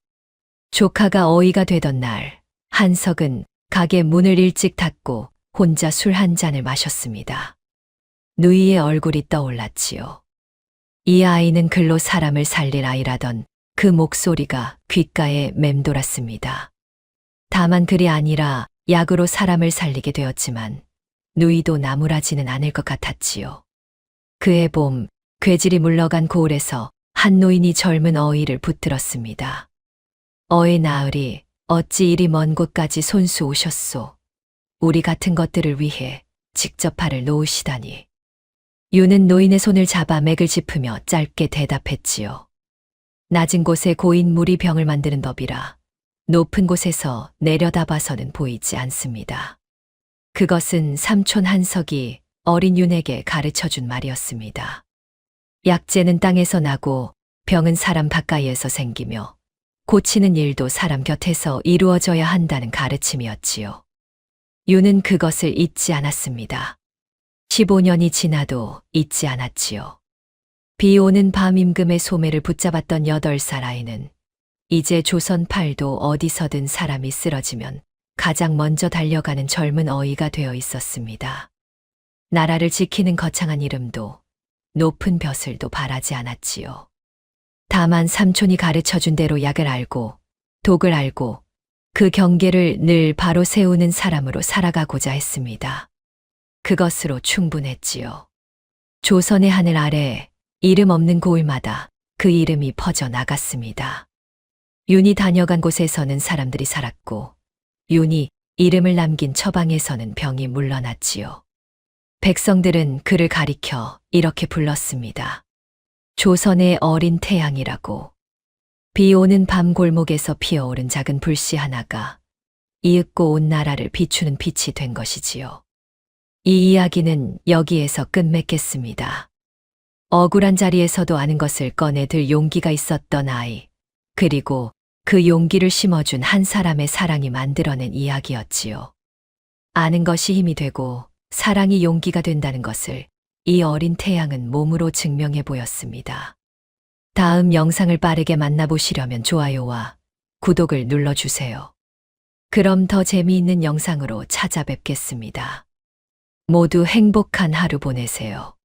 Speaker 1: 조카가 어이가 되던 날, 한석은 가게 문을 일찍 닫고 혼자 술 한 잔을 마셨습니다. 누이의 얼굴이 떠올랐지요. 이 아이는 글로 사람을 살릴 아이라던 그 목소리가 귓가에 맴돌았습니다. 다만 글이 아니라 약으로 사람을 살리게 되었지만 누이도 나무라지는 않을 것 같았지요. 그해 봄, 괴질이 물러간 고을에서 한 노인이 젊은 어이를 붙들었습니다. 어이 나으리, 어찌 이리 먼 곳까지 손수 오셨소. 우리 같은 것들을 위해 직접 팔을 놓으시다니. 유는 노인의 손을 잡아 맥을 짚으며 짧게 대답했지요. 낮은 곳에 고인 물이 병을 만드는 법이라 높은 곳에서 내려다봐서는 보이지 않습니다. 그것은 삼촌 한석이 어린 윤에게 가르쳐준 말이었습니다. 약재는 땅에서 나고 병은 사람 가까이에서 생기며 고치는 일도 사람 곁에서 이루어져야 한다는 가르침이었지요. 유는 그것을 잊지 않았습니다. 15년이 지나도 잊지 않았지요. 비 오는 밤 임금의 소매를 붙잡았던 8살 아이는 이제 조선팔도 어디서든 사람이 쓰러지면 가장 먼저 달려가는 젊은 어이가 되어 있었습니다. 나라를 지키는 거창한 이름도 높은 벼슬도 바라지 않았지요. 다만 삼촌이 가르쳐준 대로 약을 알고 독을 알고 그 경계를 늘 바로 세우는 사람으로 살아가고자 했습니다. 그것으로 충분했지요. 조선의 하늘 아래 이름 없는 고을마다 그 이름이 퍼져 나갔습니다. 윤이 다녀간 곳에서는 사람들이 살았고 윤이 이름을 남긴 처방에서는 병이 물러났지요. 백성들은 그를 가리켜 이렇게 불렀습니다. 조선의 어린 태양이라고. 비 오는 밤 골목에서 피어오른 작은 불씨 하나가 이윽고 온 나라를 비추는 빛이 된 것이지요. 이 이야기는 여기에서 끝맺겠습니다. 억울한 자리에서도 아는 것을 꺼내들 용기가 있었던 아이, 그리고 그 용기를 심어준 한 사람의 사랑이 만들어낸 이야기였지요. 아는 것이 힘이 되고 사랑이 용기가 된다는 것을 이 어린 태양은 몸으로 증명해 보였습니다. 다음 영상을 빠르게 만나보시려면 좋아요와 구독을 눌러주세요. 그럼 더 재미있는 영상으로 찾아뵙겠습니다. 모두 행복한 하루 보내세요.